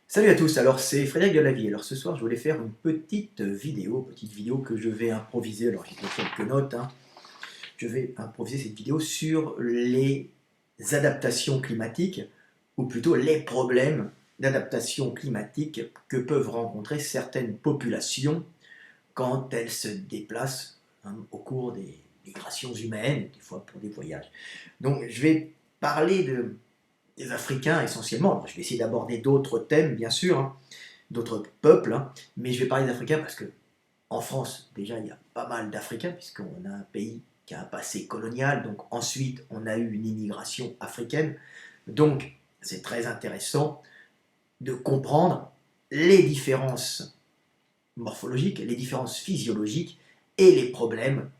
Salut à tous, alors c'est Frédéric de la Vie. Alors ce soir je voulais faire une petite vidéo que je vais improviser. Alors j'ai pris quelques notes, hein. Je vais improviser cette vidéo sur les adaptations climatiques, ou plutôt les problèmes d'adaptation climatique que peuvent rencontrer certaines populations quand elles se déplacent, hein, au cours des migrations humaines, des fois pour des voyages. Donc je vais parler des Africains essentiellement. Alors, je vais essayer d'aborder d'autres thèmes, bien sûr, hein, d'autres peuples, hein, mais je vais parler d'Africains parce que en France, déjà, il y a pas mal d'Africains, puisqu'on a un pays qui a un passé colonial, donc ensuite on a eu une immigration africaine, donc c'est très intéressant de comprendre les différences morphologiques, les différences physiologiques et les problèmes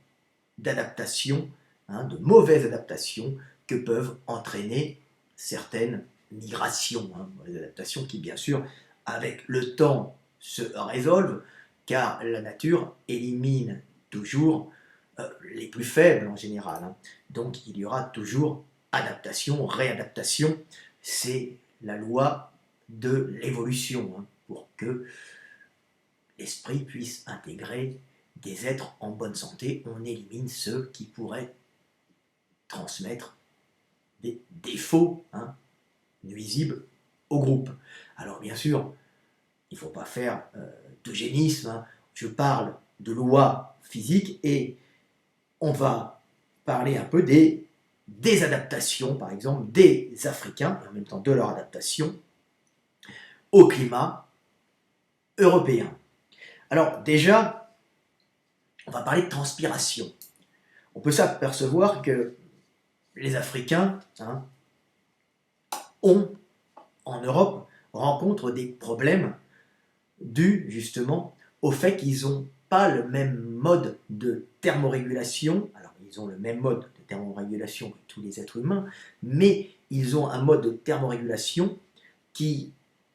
d'adaptation, hein, de mauvaise adaptation que peuvent entraîner certaines migrations, hein, des adaptations qui, bien sûr, avec le temps, se résolvent, car la nature élimine toujours les plus faibles en général, hein. Donc il y aura toujours adaptation, réadaptation, c'est la loi de l'évolution, hein, pour que l'esprit puisse intégrer des êtres en bonne santé. On élimine ceux qui pourraient transmettre des défauts, hein, nuisibles au groupe. Alors bien sûr, il ne faut pas faire d'eugénisme, hein. Je parle de lois physiques et on va parler un peu des adaptations, par exemple, des Africains, et en même temps de leur adaptation au climat européen. Alors déjà, on va parler de transpiration. On peut s'apercevoir que les Africains, hein, ont, en Europe, rencontrent des problèmes dus justement au fait qu'ils n'ont pas le même mode de thermorégulation. Alors, ils ont le même mode de thermorégulation que tous les êtres humains, mais ils ont un mode de thermorégulation qui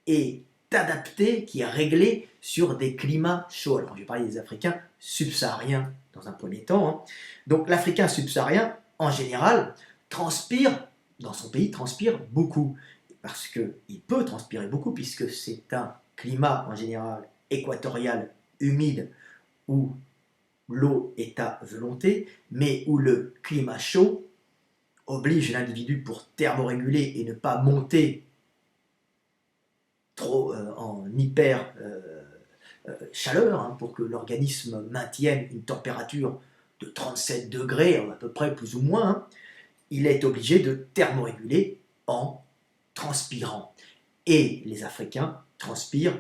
est adapté, qui est réglé sur des climats chauds. Alors, je vais parler des Africains subsahariens dans un premier temps, hein. Donc, l'Africain subsaharien, en général, transpire, dans son pays, transpire beaucoup. Parce qu'il peut transpirer beaucoup, puisque c'est un climat en général équatorial, humide, où l'eau est à volonté, mais où le climat chaud oblige l'individu pour thermoréguler et ne pas monter trop en hyper chaleur, hein, pour que l'organisme maintienne une température de 37 degrés, à peu près plus ou moins, hein, il est obligé de thermoréguler en transpirant. Et les Africains transpirent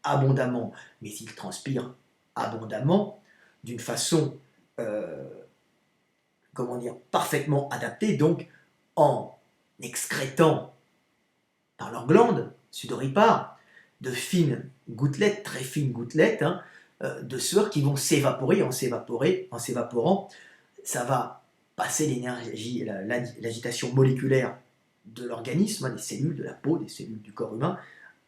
abondamment, mais ils transpirent abondamment d'une façon, euh, comment dire, parfaitement adaptée, donc en excrétant par leurs glandes sudoripares de fines gouttelettes, très fines gouttelettes, hein, de sueur qui vont s'évaporer. En s'évaporant, ça va passer l'énergie, l'agitation moléculaire de l'organisme, hein, des cellules de la peau, des cellules du corps humain,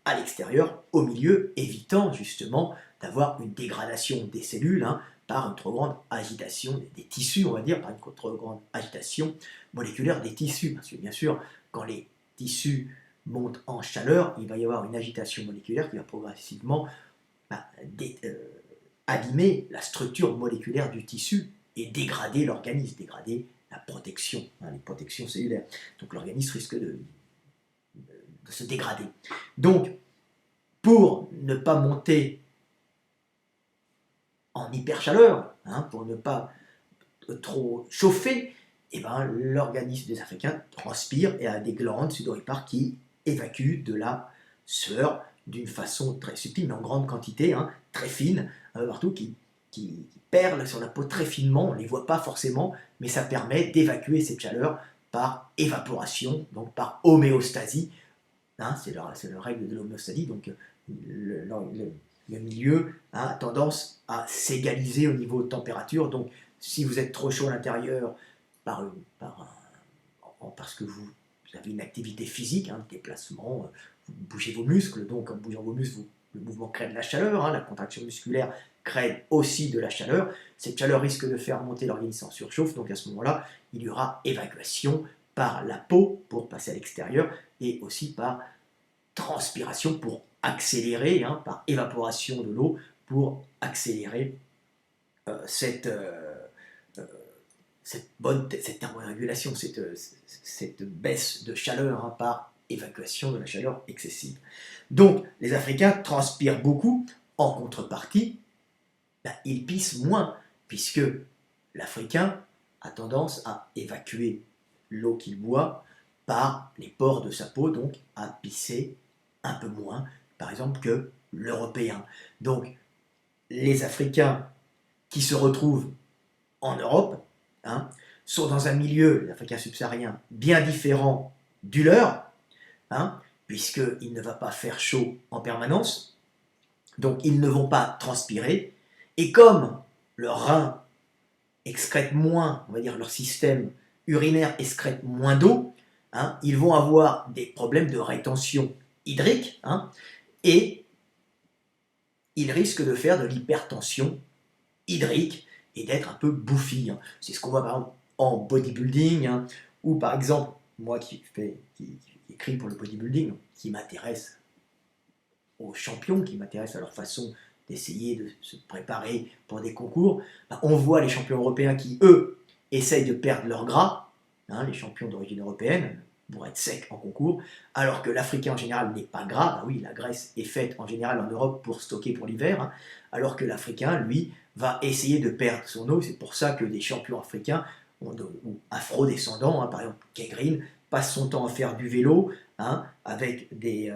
à l'extérieur, au milieu, évitant justement d'avoir une dégradation des cellules, hein, par une trop grande agitation des tissus, on va dire, par une trop grande agitation moléculaire des tissus. Parce que bien sûr, quand les tissus montent en chaleur, il va y avoir une agitation moléculaire qui va progressivement, bah, abîmer la structure moléculaire du tissu et dégrader l'organisme, dégrader la protection, hein, les protections cellulaires. Donc l'organisme risque de se dégrader. Donc, pour ne pas monter en hyperchaleur, hein, pour ne pas trop chauffer, eh ben, l'organisme des Africains transpire et a des glandes sudoripares qui évacuent de la sueur d'une façon très subtile, mais en grande quantité, hein, très fine, partout, qui perlent sur la peau très finement. On ne les voit pas forcément, mais ça permet d'évacuer cette chaleur par évaporation, donc par homéostasie, hein, c'est la règle de l'homéostasie, donc le milieu, hein, a tendance à s'égaliser au niveau de température. Donc si vous êtes trop chaud à l'intérieur parce que vous avez une activité physique, hein, déplacement, vous bougez vos muscles, donc en bougeant vos muscles, le mouvement crée de la chaleur, hein, la contraction musculaire crée aussi de la chaleur. Cette chaleur risque de faire monter l'organisme en surchauffe, donc à ce moment-là, il y aura évacuation par la peau pour passer à l'extérieur et aussi par transpiration pour accélérer, hein, par évaporation de l'eau, pour accélérer cette, cette thermorégulation, cette baisse de chaleur, hein, par évacuation de la chaleur excessive. Donc les Africains transpirent beaucoup, en contrepartie, ben, ils pissent moins, puisque l'Africain a tendance à évacuer l'eau qu'il boit par les pores de sa peau, donc à pisser un peu moins, par exemple, que l'Européen. Donc les Africains qui se retrouvent en Europe, hein, sont dans un milieu, les Africains subsahariens, bien différent du leur, hein, puisqu'il ne va pas faire chaud en permanence, donc ils ne vont pas transpirer, et comme leurs reins excrètent moins, on va dire leur système urinaire excrète moins d'eau, hein, ils vont avoir des problèmes de rétention hydrique, hein, et ils risquent de faire de l'hypertension hydrique et d'être un peu bouffi, hein. C'est ce qu'on voit par exemple en bodybuilding, hein, ou par exemple, moi qui écris pour le bodybuilding, qui m'intéresse aux champions, qui m'intéressent à leur façon d'essayer de se préparer pour des concours, ben, on voit les champions européens qui, eux, essayent de perdre leur gras, hein, les champions d'origine européenne, pour être secs en concours, alors que l'Africain en général n'est pas gras. Ben oui, la graisse est faite en général en Europe pour stocker pour l'hiver, hein, alors que l'Africain, lui, va essayer de perdre son eau. C'est pour ça que des champions africains, ou afro-descendants, hein, par exemple Kay Green, passe son temps à faire du vélo, hein, avec des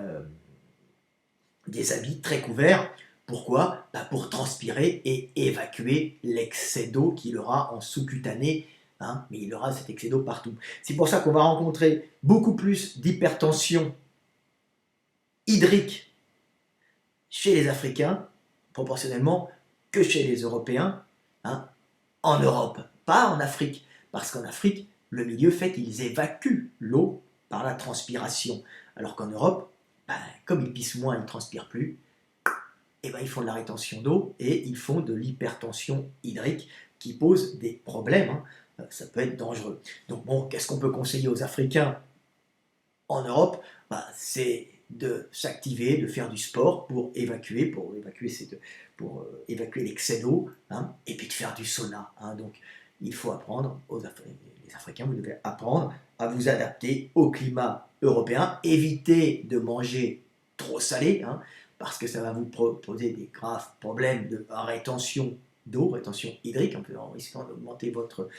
habits très couverts. Pourquoi? Bah pour transpirer et évacuer l'excès d'eau qu'il aura en sous-cutané, hein, mais il aura cet excès d'eau partout. C'est pour ça qu'on va rencontrer beaucoup plus d'hypertension hydrique chez les Africains, proportionnellement, que chez les Européens, hein, en Europe, pas en Afrique, parce qu'en Afrique, le milieu fait qu'ils évacuent l'eau par la transpiration, alors qu'en Europe, ben, comme ils pissent moins, ils ne transpirent plus, et ben, ils font de la rétention d'eau et ils font de l'hypertension hydrique qui pose des problèmes, hein. Ça peut être dangereux. Donc bon, qu'est-ce qu'on peut conseiller aux Africains en Europe? Ben, c'est de s'activer, de faire du sport pour évacuer l'excès d'eau, hein, et puis de faire du sauna, hein. Donc il faut apprendre les Africains, vous devez apprendre à vous adapter au climat européen, éviter de manger trop salé, hein, parce que ça va vous poser des graves problèmes de rétention d'eau, rétention hydrique, en risquant d'augmenter votre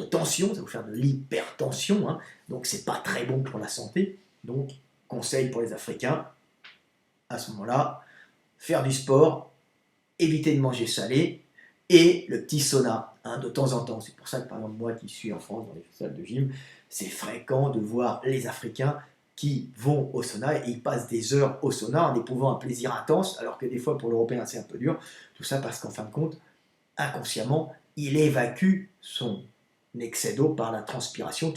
tension, ça va vous faire de l'hypertension, hein, donc c'est pas très bon pour la santé. Donc conseil pour les Africains, à ce moment-là, faire du sport, éviter de manger salé, et le petit sauna, hein, de temps en temps. C'est pour ça que par exemple moi qui suis en France dans les salles de gym, c'est fréquent de voir les Africains qui vont au sauna et ils passent des heures au sauna en éprouvant un plaisir intense, alors que des fois pour l'Européen c'est un peu dur. Tout ça parce qu'en fin de compte, inconsciemment, il évacue son excès d'eau par la transpiration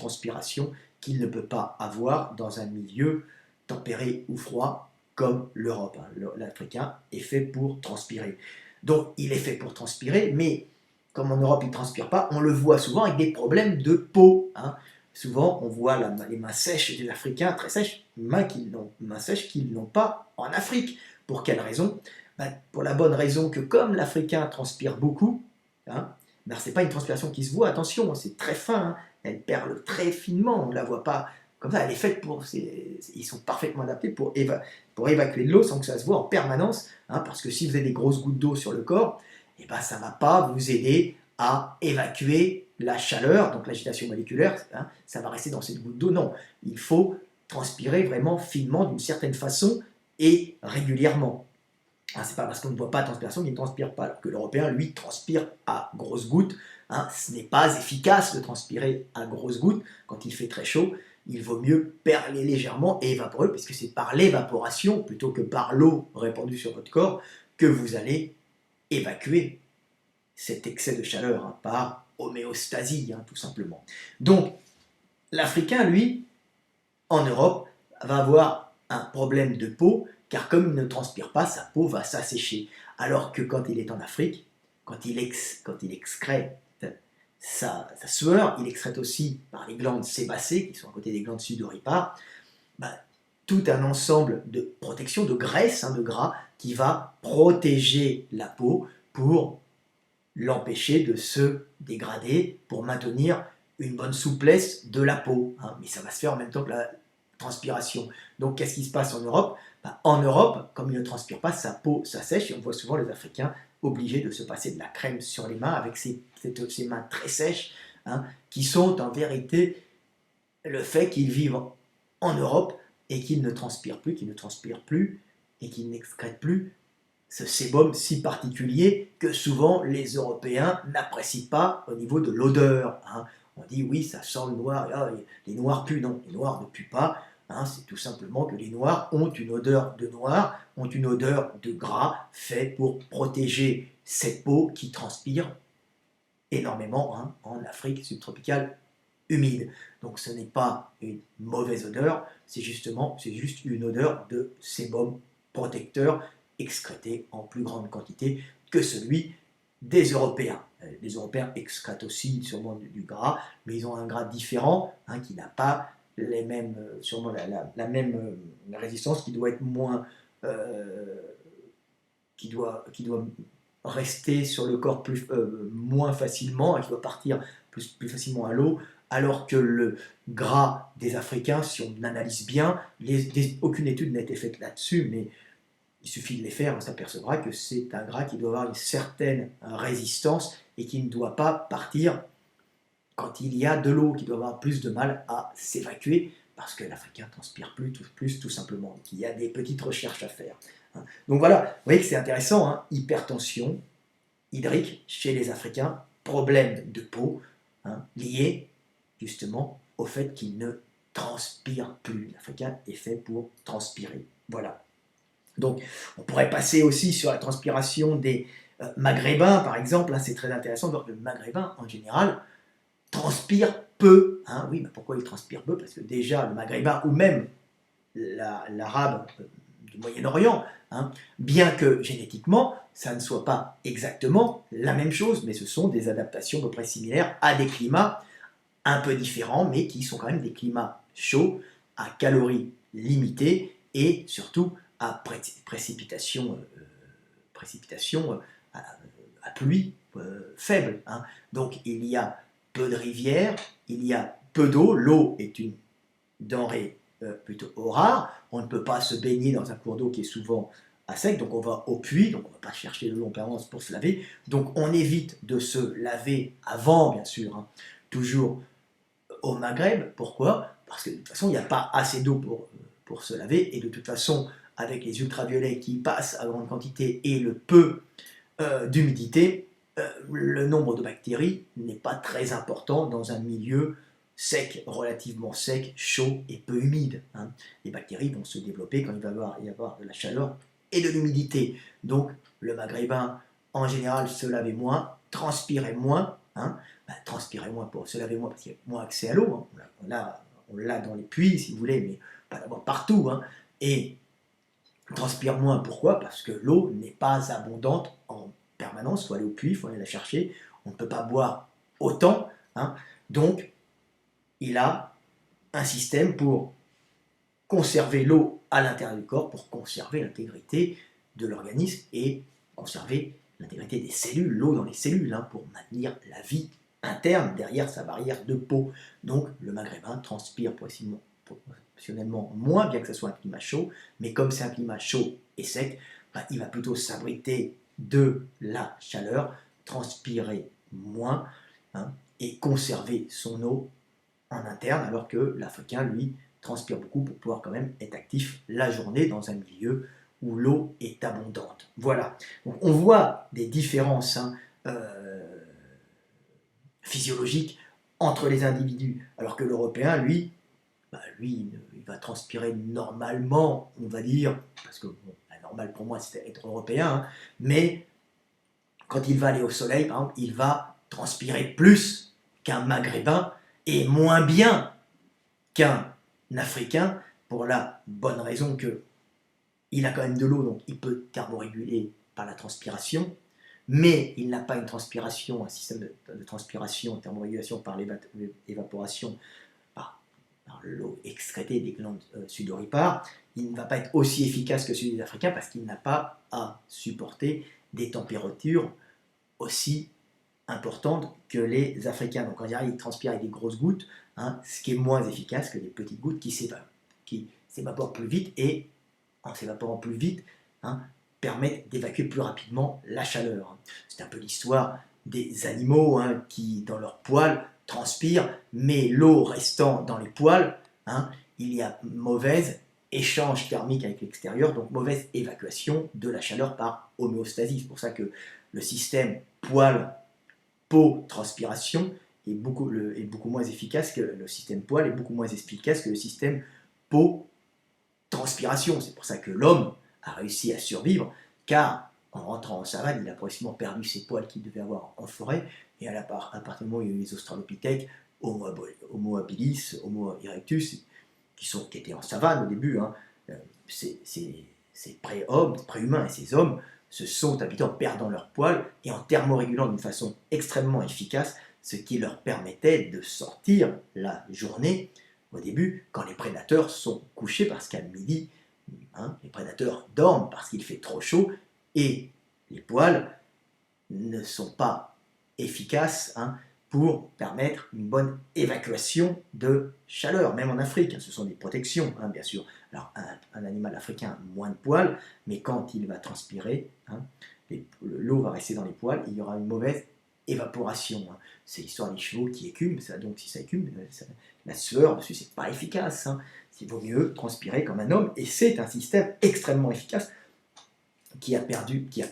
qu'il ne peut pas avoir dans un milieu tempéré ou froid comme l'Europe, hein. L'Africain est fait pour transpirer. Donc il est fait pour transpirer, mais comme en Europe il ne transpire pas, on le voit souvent avec des problèmes de peau, hein. Souvent on voit les mains sèches des Africains, très sèches, mains sèches qu'ils n'ont pas en Afrique. Pour quelle raison? Ben, pour la bonne raison que comme l'Africain transpire beaucoup, hein, ben, ce n'est pas une transpiration qui se voit, attention, c'est très fin, hein, elle perle très finement, on ne la voit pas comme ça, elle est faite pour... ils sont parfaitement adaptés pour évacuer de l'eau sans que ça se voit en permanence, hein, parce que si vous avez des grosses gouttes d'eau sur le corps, eh ben, ça ne va pas vous aider à évacuer la chaleur, donc l'agitation moléculaire, hein, ça va rester dans cette goutte d'eau. Non, il faut transpirer vraiment finement, d'une certaine façon et régulièrement. Hein, c'est pas parce qu'on ne voit pas de transpiration qu'il ne transpire pas, alors que l'Européen, lui, transpire à grosses gouttes, hein. Ce n'est pas efficace de transpirer à grosses gouttes quand il fait très chaud. Il vaut mieux perler légèrement et évaporer, puisque c'est par l'évaporation, plutôt que par l'eau répandue sur votre corps, que vous allez évacuer cet excès de chaleur, hein, par homéostasie, hein, tout simplement. Donc, l'Africain, lui, en Europe, va avoir un problème de peau, car comme il ne transpire pas, sa peau va s'assécher. Alors que quand il est en Afrique, quand il excrète sa sueur, il excrète aussi par les glandes sébacées, qui sont à côté des glandes sudoripares, bah, tout un ensemble de protection, de graisse, de gras, qui va protéger la peau pour l'empêcher de se dégrader, pour maintenir une bonne souplesse de la peau. Mais ça va se faire en même temps que la transpiration. Donc qu'est-ce qui se passe en Europe? En Europe, comme il ne transpire pas, sa peau s'assèche et on voit souvent les Africains obligés de se passer de la crème sur les mains avec ces mains très sèches, qui sont en vérité le fait qu'ils vivent en Europe et qu'ils ne transpirent plus et qu'ils n'excrètent plus ce sébum si particulier que souvent les Européens n'apprécient pas au niveau de l'odeur. On dit oui, ça sent le noir, les noirs puent. Non, les noirs ne puent pas. C'est tout simplement que les noirs ont une odeur de noir, ont une odeur de gras, fait pour protéger cette peau qui transpire énormément en Afrique subtropicale humide. Donc ce n'est pas une mauvaise odeur, c'est juste une odeur de sébum protecteur excrété en plus grande quantité que celui des Européens. Les Européens excrètent aussi sûrement du gras, mais ils ont un gras différent qui n'a pas les mêmes, sûrement la même résistance, qui doit être moins, qui doit rester sur le corps moins facilement, et qui doit partir plus facilement à l'eau, alors que le gras des Africains, si on analyse bien, aucune étude n'a été faite là-dessus, mais il suffit de les faire, on s'apercevra que c'est un gras qui doit avoir une certaine résistance et qui ne doit pas partir quand il y a de l'eau, qui doit avoir plus de mal à s'évacuer, parce que l'Africain transpire plus tout simplement. Donc il y a des petites recherches à faire. Donc voilà, vous voyez que c'est intéressant, hypertension hydrique chez les Africains, problème de peau, lié justement au fait qu'il ne transpire plus. L'Africain est fait pour transpirer. Voilà. Donc, on pourrait passer aussi sur la transpiration des Maghrébins, par exemple. C'est très intéressant de voir que le Maghrébin, en général, transpire peu. Oui, mais pourquoi il transpire peu? Parce que déjà, le Maghrébin, ou même l'arabe du Moyen-Orient, bien que génétiquement, ça ne soit pas exactement la même chose, mais ce sont des adaptations à peu près similaires à des climats un peu différents, mais qui sont quand même des climats chauds, à calories limitées, et surtout à précipitation à pluie faible. Donc il y a peu de rivières, il y a peu d'eau, l'eau est une denrée plutôt rare, on ne peut pas se baigner dans un cours d'eau qui est souvent à sec, donc on va au puits, donc on ne va pas chercher de l'eau en permanence pour se laver, donc on évite de se laver avant, bien sûr, toujours au Maghreb. Pourquoi? Parce que de toute façon, il n'y a pas assez d'eau pour se laver, et de toute façon, avec les ultraviolets qui passent à grande quantité et le peu d'humidité, le nombre de bactéries n'est pas très important dans un milieu sec, relativement sec, chaud et peu humide. Les bactéries vont se développer quand il va y avoir de la chaleur et de l'humidité. Donc le Maghrébin, en général, se lavait moins, transpirait moins. Transpirait moins pour se laver moins parce qu'il y a moins accès à l'eau. On l'a dans les puits, si vous voulez, mais pas d'abord partout. Et transpire moins, pourquoi? Parce que l'eau n'est pas abondante en permanence, il faut aller au puits, il faut aller la chercher, on ne peut pas boire autant, donc il a un système pour conserver l'eau à l'intérieur du corps, pour conserver l'intégrité de l'organisme et conserver l'intégrité des cellules, l'eau dans les cellules, pour maintenir la vie interne derrière sa barrière de peau. Donc le Maghrébin transpire proportionnellement moins, bien que ce soit un climat chaud, mais comme c'est un climat chaud et sec, il va plutôt s'abriter de la chaleur, transpirer moins et conserver son eau en interne, alors que l'Africain, lui, transpire beaucoup pour pouvoir quand même être actif la journée dans un milieu où l'eau est abondante. Voilà. Donc on voit des différences physiologiques entre les individus, alors que l'Européen, lui, il va transpirer normalement, on va dire, parce que normal pour moi c'est être européen, mais quand il va aller au soleil, par exemple, il va transpirer plus qu'un Maghrébin et moins bien qu'un Africain, pour la bonne raison que il a quand même de l'eau, donc il peut thermoréguler par la transpiration, mais il n'a pas une transpiration, un système de transpiration, de thermorégulation par l'évaporation, l'eau excrétée des glandes sudoripares, il ne va pas être aussi efficace que celui des Africains parce qu'il n'a pas à supporter des températures aussi importantes que les Africains. Donc en général, il transpire avec des grosses gouttes, hein, ce qui est moins efficace que des petites gouttes qui s'évaporent plus vite et en s'évaporant plus vite, hein, permettent d'évacuer plus rapidement la chaleur. C'est un peu l'histoire des animaux, hein, qui, dans leurs poils, transpirent, mais l'eau restant dans les poils, hein, il y a mauvais échange thermique avec l'extérieur, donc mauvaise évacuation de la chaleur par homéostasie. C'est pour ça que le système poil, peau, transpiration est beaucoup moins efficace que le système poil, est beaucoup moins efficace que le système peau, transpiration. C'est pour ça que l'homme a réussi à survivre, car en rentrant en savane, il a progressivement perdu ses poils qu'il devait avoir en forêt, et à partir du moment où il y a eu les australopithèques, Homo habilis, Homo erectus, qui étaient en savane au début, hein, ces pré-hommes, pré-humains et ces hommes se sont habitués en perdant leurs poils et en thermorégulant d'une façon extrêmement efficace, ce qui leur permettait de sortir la journée au début quand les prédateurs sont couchés, parce qu'à midi, hein, les prédateurs dorment parce qu'il fait trop chaud et les poils ne sont pas efficaces, hein, pour permettre une bonne évacuation de chaleur, même en Afrique. Hein, ce sont des protections, hein, bien sûr. Alors, un animal africain a moins de poils, mais quand il va transpirer, hein, l'eau va rester dans les poils, et il y aura une mauvaise évaporation. Hein. C'est l'histoire des chevaux qui écument, donc si ça écume, la sueur dessus, c'est pas efficace. Hein. Il vaut mieux transpirer comme un homme, et c'est un système extrêmement efficace qui a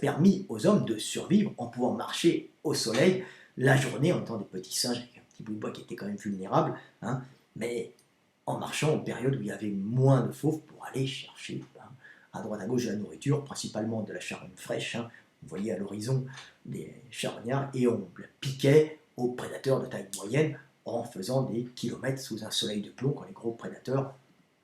permis aux hommes de survivre en pouvant marcher au soleil la journée en étant des petits singes avec un petit bout de bois qui était quand même vulnérable, hein, mais en marchant en période où il y avait moins de fauves pour aller chercher, hein, à droite à gauche de la nourriture, principalement de la charogne fraîche. Hein. Vous voyez à l'horizon des charognards, et on piquait aux prédateurs de taille moyenne en faisant des kilomètres sous un soleil de plomb quand les gros prédateurs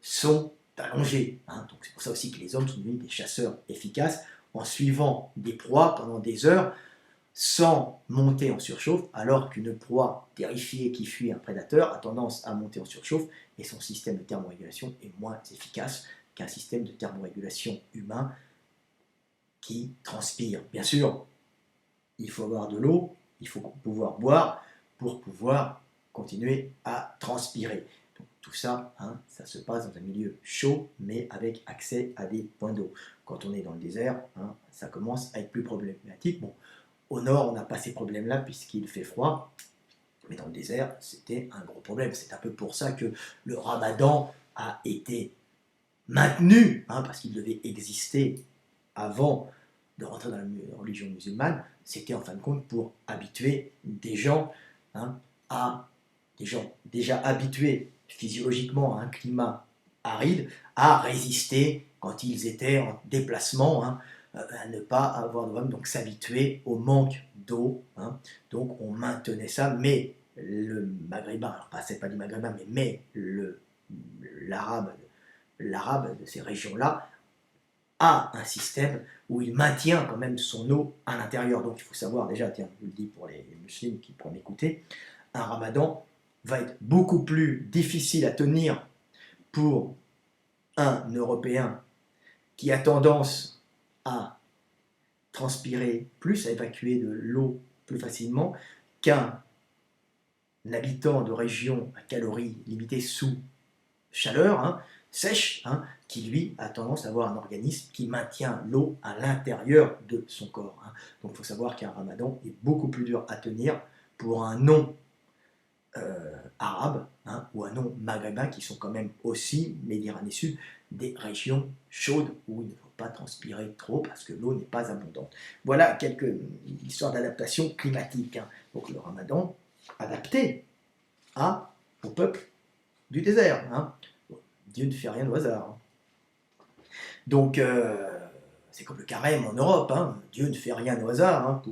sont allongés. Hein. Donc c'est pour ça aussi que les hommes sont devenus des chasseurs efficaces en suivant des proies pendant des heures sans monter en surchauffe, alors qu'une proie terrifiée qui fuit un prédateur a tendance à monter en surchauffe et son système de thermorégulation est moins efficace qu'un système de thermorégulation humain qui transpire. Bien sûr, il faut avoir de l'eau, il faut pouvoir boire pour pouvoir continuer à transpirer. Donc, tout ça, hein, ça se passe dans un milieu chaud, mais avec accès à des points d'eau. Quand on est dans le désert, hein, ça commence à être plus problématique. Bon, au nord, on n'a pas ces problèmes-là puisqu'il fait froid, mais dans le désert, c'était un gros problème. C'est un peu pour ça que le ramadan a été maintenu, hein, parce qu'il devait exister avant de rentrer dans la religion musulmane. C'était en fin de compte pour habituer des gens, hein, des gens déjà habitués physiologiquement à un climat aride, à résister quand ils étaient en déplacement, hein, à ne pas avoir de problème, donc s'habituer au manque d'eau. Hein. Donc on maintenait ça, mais le maghrébin, alors c'est pas du maghrébin, mais l'arabe de ces régions-là a un système où il maintient quand même son eau à l'intérieur. Donc il faut savoir déjà, tiens, je vous le dis pour les musulmans qui pourraient m'écouter, un ramadan va être beaucoup plus difficile à tenir pour un Européen qui a tendance à transpirer plus, à évacuer de l'eau plus facilement, qu'un habitant de région à calories limitées sous chaleur, hein, sèche, hein, qui lui a tendance à avoir un organisme qui maintient l'eau à l'intérieur de son corps. Hein. Donc il faut savoir qu'un ramadan est beaucoup plus dur à tenir pour un non arabe, hein, ou un non maghrébin, qui sont quand même aussi, Méditerranée Sud, des régions chaudes où il ne faut pas transpirer trop parce que l'eau n'est pas abondante. Voilà quelques histoires d'adaptation climatique. Hein. Donc le ramadan adapté au peuple du désert. Hein. Dieu ne fait rien au hasard. Hein. Donc, c'est comme le carême en Europe. Hein. Dieu ne fait rien au hasard. Hein,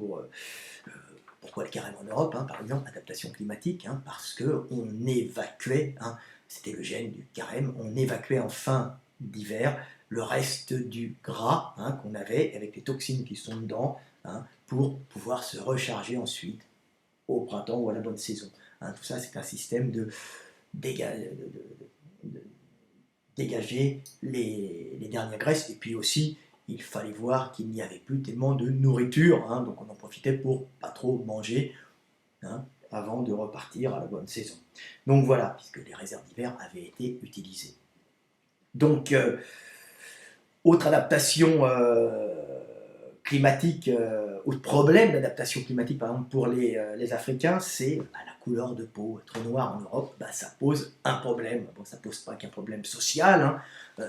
pourquoi le carême en Europe, hein, par exemple, adaptation climatique, hein, parce qu'on évacuait, hein, c'était le gène du carême, on évacuait en fin d'hiver le reste du gras, hein, qu'on avait avec les toxines qui sont dedans, hein, pour pouvoir se recharger ensuite au printemps ou à la bonne saison. Hein. Tout ça, c'est un système de dégager les dernières graisses. Et puis aussi, il fallait voir qu'il n'y avait plus tellement de nourriture, hein, donc on en profitait pour pas trop manger, hein, avant de repartir à la bonne saison. Donc voilà, puisque les réserves d'hiver avaient été utilisées. Donc, autre adaptation climatique, autre problème d'adaptation climatique, par exemple, pour les Africains, c'est la couleur de peau. Être noir en Europe, ça pose un problème. Bon, ça ne pose pas qu'un problème social, hein,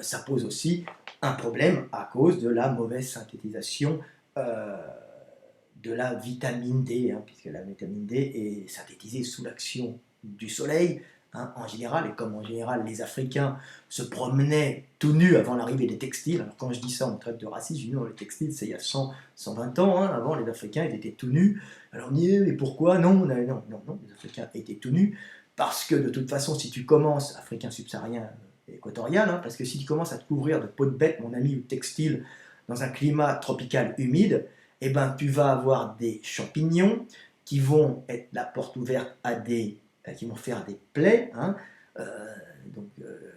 ça pose aussi un problème à cause de la mauvaise synthétisation de la vitamine D, hein, puisque la vitamine D est synthétisée sous l'action du soleil, hein, en général, et comme en général les Africains se promenaient tout nus avant l'arrivée des textiles. Alors quand je dis ça, on me traite de raciste. Je dis non, les textiles c'est il y a 100, 120 ans, hein, avant les Africains ils étaient tout nus. Alors on dit mais pourquoi? Non, non, non, les Africains étaient tout nus, parce que de toute façon, si tu commences, Africain subsaharien équatorial, hein, parce que si tu commences à te couvrir de peau de bête, mon ami, ou de textile, dans un climat tropical humide, eh ben, tu vas avoir des champignons qui vont être la porte ouverte à qui vont faire des plaies, hein,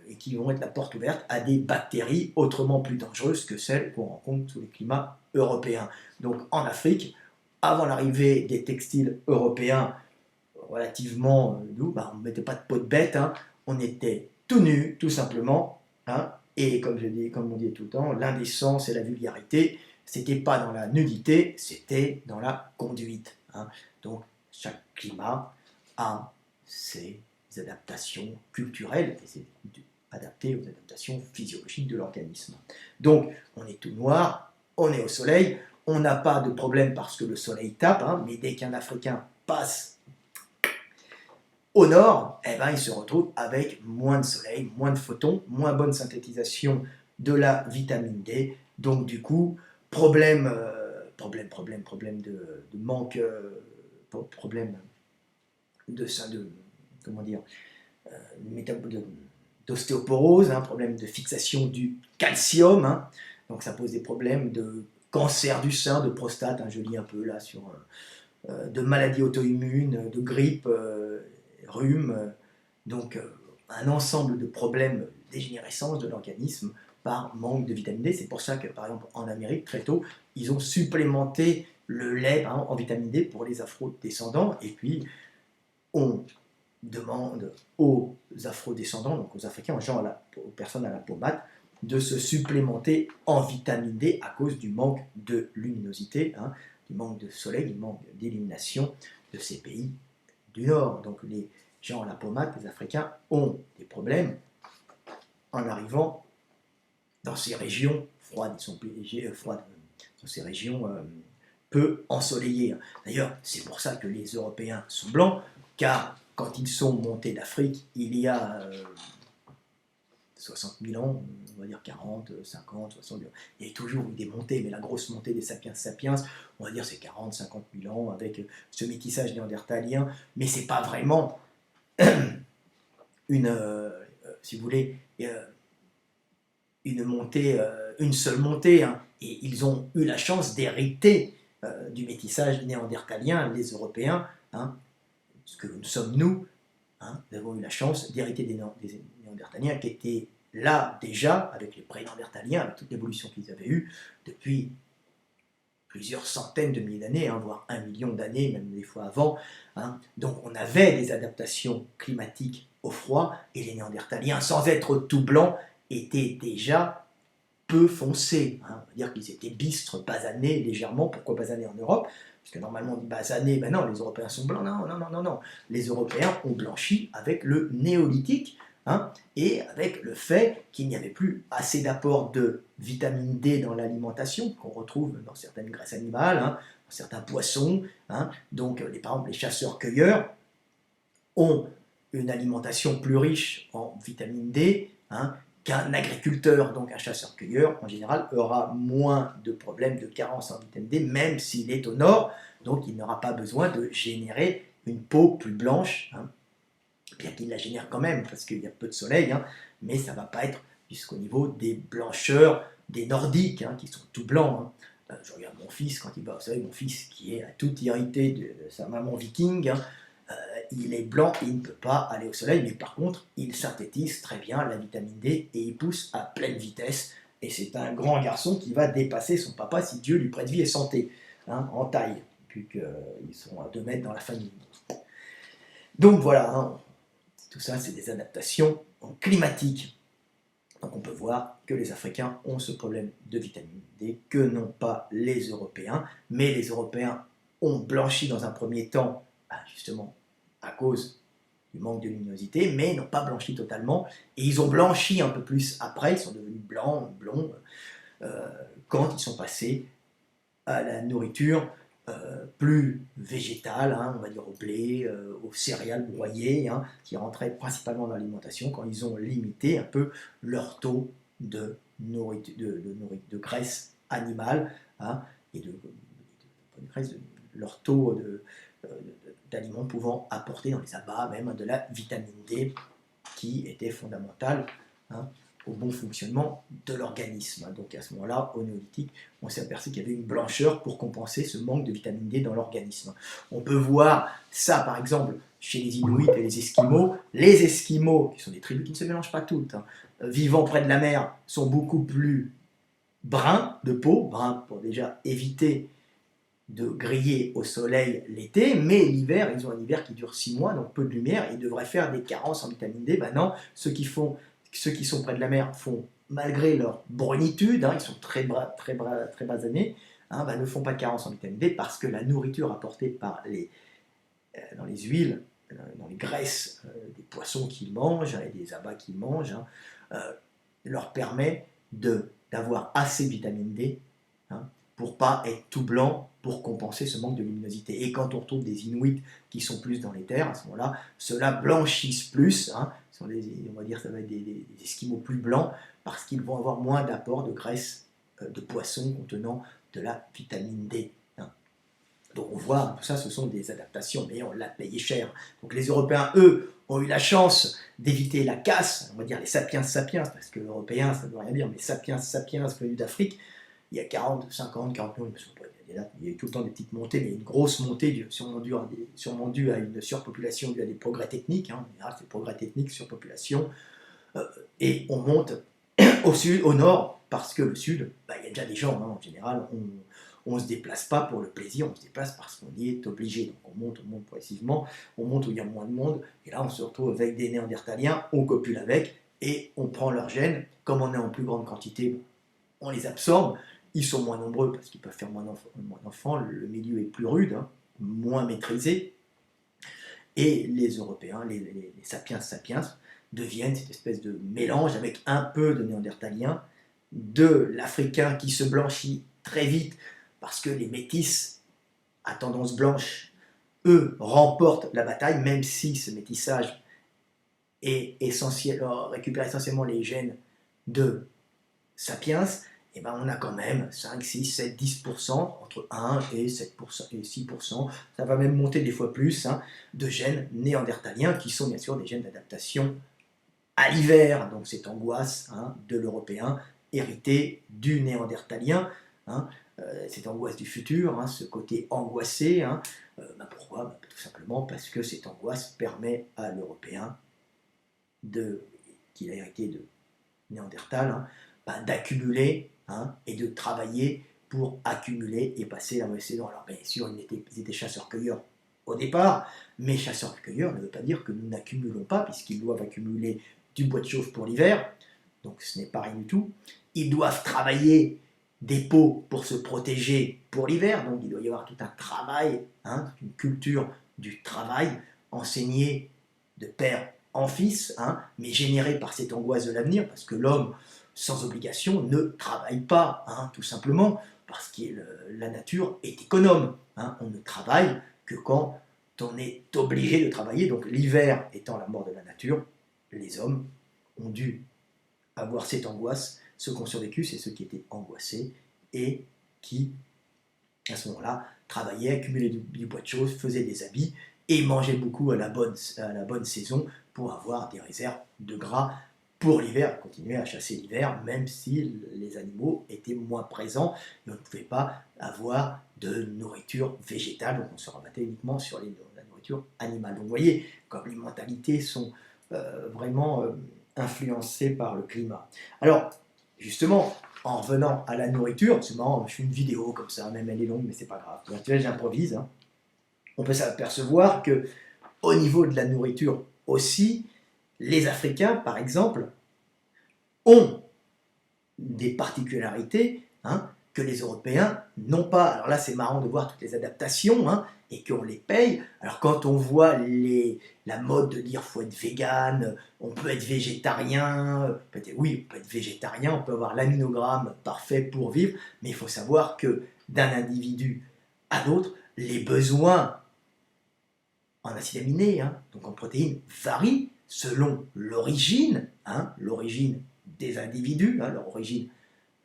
et qui vont être la porte ouverte à des bactéries autrement plus dangereuses que celles qu'on rencontre sous les climats européens. Donc en Afrique, avant l'arrivée des textiles européens relativement doux, on ne mettait pas de peau de bête, hein, on était tout nu, tout simplement, hein, et comme on dit tout le temps, l'indécence et la vulgarité, c'était pas dans la nudité, c'était dans la conduite, hein. Donc chaque climat a ses adaptations culturelles et c'est adapté aux adaptations physiologiques de l'organisme. Donc on est tout noir, on est au soleil, on n'a pas de problème parce que le soleil tape, hein, mais dès qu'un Africain passe au nord, eh ben, il se retrouve avec moins de soleil, moins de photons, moins bonne synthétisation de la vitamine D. Donc du coup, problème de manque, problème comment dire, d'ostéoporose, hein, problème de fixation du calcium, hein. Donc ça pose des problèmes de cancer du sein, de prostate, hein, je lis un peu là sur de maladies auto-immunes, de grippe, rhume, donc un ensemble de problèmes, dégénérescence de l'organisme par manque de vitamine D. C'est pour ça que, par exemple, en Amérique, très tôt, ils ont supplémenté le lait, hein, en vitamine D pour les afro-descendants, et puis on demande aux afro-descendants, donc aux Africains, aux personnes à la peau mate, de se supplémenter en vitamine D à cause du manque de luminosité, hein, du manque de soleil, du manque d'élimination de ces pays du Nord. Donc les gens à la peau mate, les Africains, ont des problèmes en arrivant dans ces régions froides, dans ces régions peu ensoleillées. D'ailleurs, c'est pour ça que les Européens sont blancs, car quand ils sont montés d'Afrique, il y a 60 000 ans, on va dire 40, 50, 60 000 ans. Il y a toujours eu des montées, mais la grosse montée des sapiens sapiens, on va dire c'est 40, 50 000 ans, avec ce métissage néandertalien, mais c'est pas vraiment si vous voulez, une montée, une seule montée, hein. Et ils ont eu la chance d'hériter du métissage néandertalien, les Européens, hein, ce que nous sommes nous, hein, nous avons eu la chance d'hériter des néandertaliens qui étaient là déjà, avec les pré-néandertaliens, avec toute l'évolution qu'ils avaient eue depuis plusieurs centaines de milliers d'années, hein, voire 1 million d'années, même des fois avant, hein. Donc on avait des adaptations climatiques au froid, et les néandertaliens, sans être tout blancs, étaient déjà peu foncés, hein. On va dire qu'ils étaient bistres, basanés légèrement. Pourquoi basanés en Europe? Parce que normalement on dit basanés, ben non, les Européens sont blancs. Non, non, non, non, non. Les Européens ont blanchi avec le néolithique, hein, et avec le fait qu'il n'y avait plus assez d'apport de vitamine D dans l'alimentation, qu'on retrouve dans certaines graisses animales, hein, dans certains poissons, hein. Donc par exemple les chasseurs-cueilleurs ont une alimentation plus riche en vitamine D, hein, qu'un agriculteur, donc un chasseur-cueilleur, en général, aura moins de problèmes de carence en vitamine D, même s'il est au nord, donc il n'aura pas besoin de générer une peau plus blanche, hein, bien qu'il la génère quand même, parce qu'il y a peu de soleil, hein, mais ça ne va pas être jusqu'au niveau des blancheurs des Nordiques, hein, qui sont tout blancs, hein. Je regarde mon fils quand il va au soleil, mon fils qui est tout irrité de sa maman viking, hein, il est blanc, il ne peut pas aller au soleil, mais par contre, il synthétise très bien la vitamine D et il pousse à pleine vitesse. Et c'est un grand garçon qui va dépasser son papa si Dieu lui prête vie et santé, hein, en taille, puisqu'ils sont à 2 mètres dans la famille. Donc voilà, hein, tout ça c'est des adaptations climatiques. Donc on peut voir que les Africains ont ce problème de vitamine D que n'ont pas les Européens, mais les Européens ont blanchi dans un premier temps, justement à cause du manque de luminosité, mais n'ont pas blanchi totalement, et ils ont blanchi un peu plus après, ils sont devenus blancs, blonds, quand ils sont passés à la nourriture plus végétale, hein, on va dire au blé, aux céréales broyées, hein, qui rentraient principalement dans l'alimentation, quand ils ont limité un peu leur taux de graisse animale, hein, et leur taux d'aliments pouvant apporter dans les abats même de la vitamine D, qui était fondamentale, hein, au bon fonctionnement de l'organisme. Donc à ce moment-là, au néolithique, on s'est aperçu qu'il y avait une blancheur pour compenser ce manque de vitamine D dans l'organisme. On peut voir ça par exemple chez les Inuits et les Esquimaux. Les Esquimaux, qui sont des tribus qui ne se mélangent pas toutes, hein, vivant près de la mer, sont beaucoup plus bruns de peau, bruns pour déjà éviter de griller au soleil l'été, mais l'hiver, ils ont un hiver qui dure 6 mois, donc peu de lumière, ils devraient faire des carences en vitamine D. Ben non, ceux qui sont près de la mer font, malgré leur brunitude, hein, ils sont très basanés, hein, ben ne font pas de carence en vitamine D parce que la nourriture apportée dans les huiles, dans les graisses des poissons qu'ils mangent et des abats qu'ils mangent, hein, leur permet d'avoir assez de vitamine D, hein, pour pas être tout blanc, pour compenser ce manque de luminosité. Et quand on retrouve des Inuits qui sont plus dans les terres, à ce moment-là, ceux-là blanchissent plus, hein, on va dire ça va être des Esquimaux plus blancs, parce qu'ils vont avoir moins d'apport de graisse de poisson contenant de la vitamine D. Hein. Donc on voit, tout ça, ce sont des adaptations, mais on l'a payé cher. Donc les Européens, eux, ont eu la chance d'éviter la casse, on va dire les sapiens sapiens, parce que Européens, ça ne veut rien dire, mais sapiens sapiens venus d'Afrique, il y a 40, 50, 40 millions, il y a eu tout le temps des petites montées, mais une grosse montée sûrement due à une surpopulation, due à des progrès techniques, hein, en général c'est progrès techniques, surpopulation, et on monte au sud, au nord, parce que le sud, il y a déjà des gens, hein, en général, on ne se déplace pas pour le plaisir, on se déplace parce qu'on y est obligé, donc on monte progressivement, on monte où il y a moins de monde, et là on se retrouve avec des Néandertaliens, on copule avec, et on prend leurs gènes, comme on est en plus grande quantité, on les absorbe, ils sont moins nombreux parce qu'ils peuvent faire moins d'enfants, le milieu est plus rude, hein, moins maîtrisé, et les Européens, les sapiens sapiens, deviennent cette espèce de mélange avec un peu de néandertalien, de l'Africain qui se blanchit très vite parce que les métis à tendance blanche, eux, remportent la bataille, même si ce métissage récupère essentiellement les gènes de sapiens. Et ben on a quand même 5, 6, 7, 10%, entre 1 et 7% et 6%, ça va même monter des fois plus, hein, de gènes néandertaliens, qui sont bien sûr des gènes d'adaptation à l'hiver. Donc cette angoisse, hein, de l'Européen, héritée du néandertalien, hein, cette angoisse du futur, hein, ce côté angoissé. Hein, pourquoi? Tout simplement parce que cette angoisse permet à l'Européen, qu'il a hérité de Néandertal, hein, d'accumuler, hein, et de travailler pour accumuler et passer la mauvaise saison. Alors bien sûr, ils étaient chasseurs-cueilleurs au départ, mais chasseurs-cueilleurs ne veut pas dire que nous n'accumulons pas, puisqu'ils doivent accumuler du bois de chauffe pour l'hiver, donc ce n'est pas rien du tout. Ils doivent travailler des peaux pour se protéger pour l'hiver, donc il doit y avoir tout un travail, hein, une culture du travail enseignée de père en fils, hein, mais généré par cette angoisse de l'avenir, parce que l'homme, sans obligation, ne travaille pas, hein, tout simplement, parce que la nature est économe. Hein, on ne travaille que quand on est obligé de travailler. Donc l'hiver étant la mort de la nature, les hommes ont dû avoir cette angoisse. Ceux qui ont survécu, c'est ceux qui étaient angoissés et qui, à ce moment-là, travaillaient, accumulaient du bois de chauffe, faisaient des habits et mangeaient beaucoup à la bonne saison pour avoir des réserves de gras pour l'hiver, continuer à chasser l'hiver, même si les animaux étaient moins présents et on ne pouvait pas avoir de nourriture végétale, donc on se rabattait uniquement sur la nourriture nourriture animale. Donc vous voyez, comme les mentalités sont vraiment influencées par le climat. Alors, justement, en revenant à la nourriture, c'est marrant, je fais une vidéo comme ça, même elle est longue, mais c'est pas grave. Tu vois, j'improvise. Hein. On peut s'apercevoir que au niveau de la nourriture aussi, les Africains, par exemple, ont des particularités hein, que les Européens n'ont pas. Alors là, c'est marrant de voir toutes les adaptations hein, et qu'on les paye. Alors quand on voit la mode de dire faut être vegan, on peut être végétarien, oui, on peut être végétarien, on peut avoir l'aminogramme parfait pour vivre, mais il faut savoir que d'un individu à l'autre, les besoins en acides aminés, hein, donc en protéines, varient selon l'origine, hein, l'origine des individus, hein, leur origine,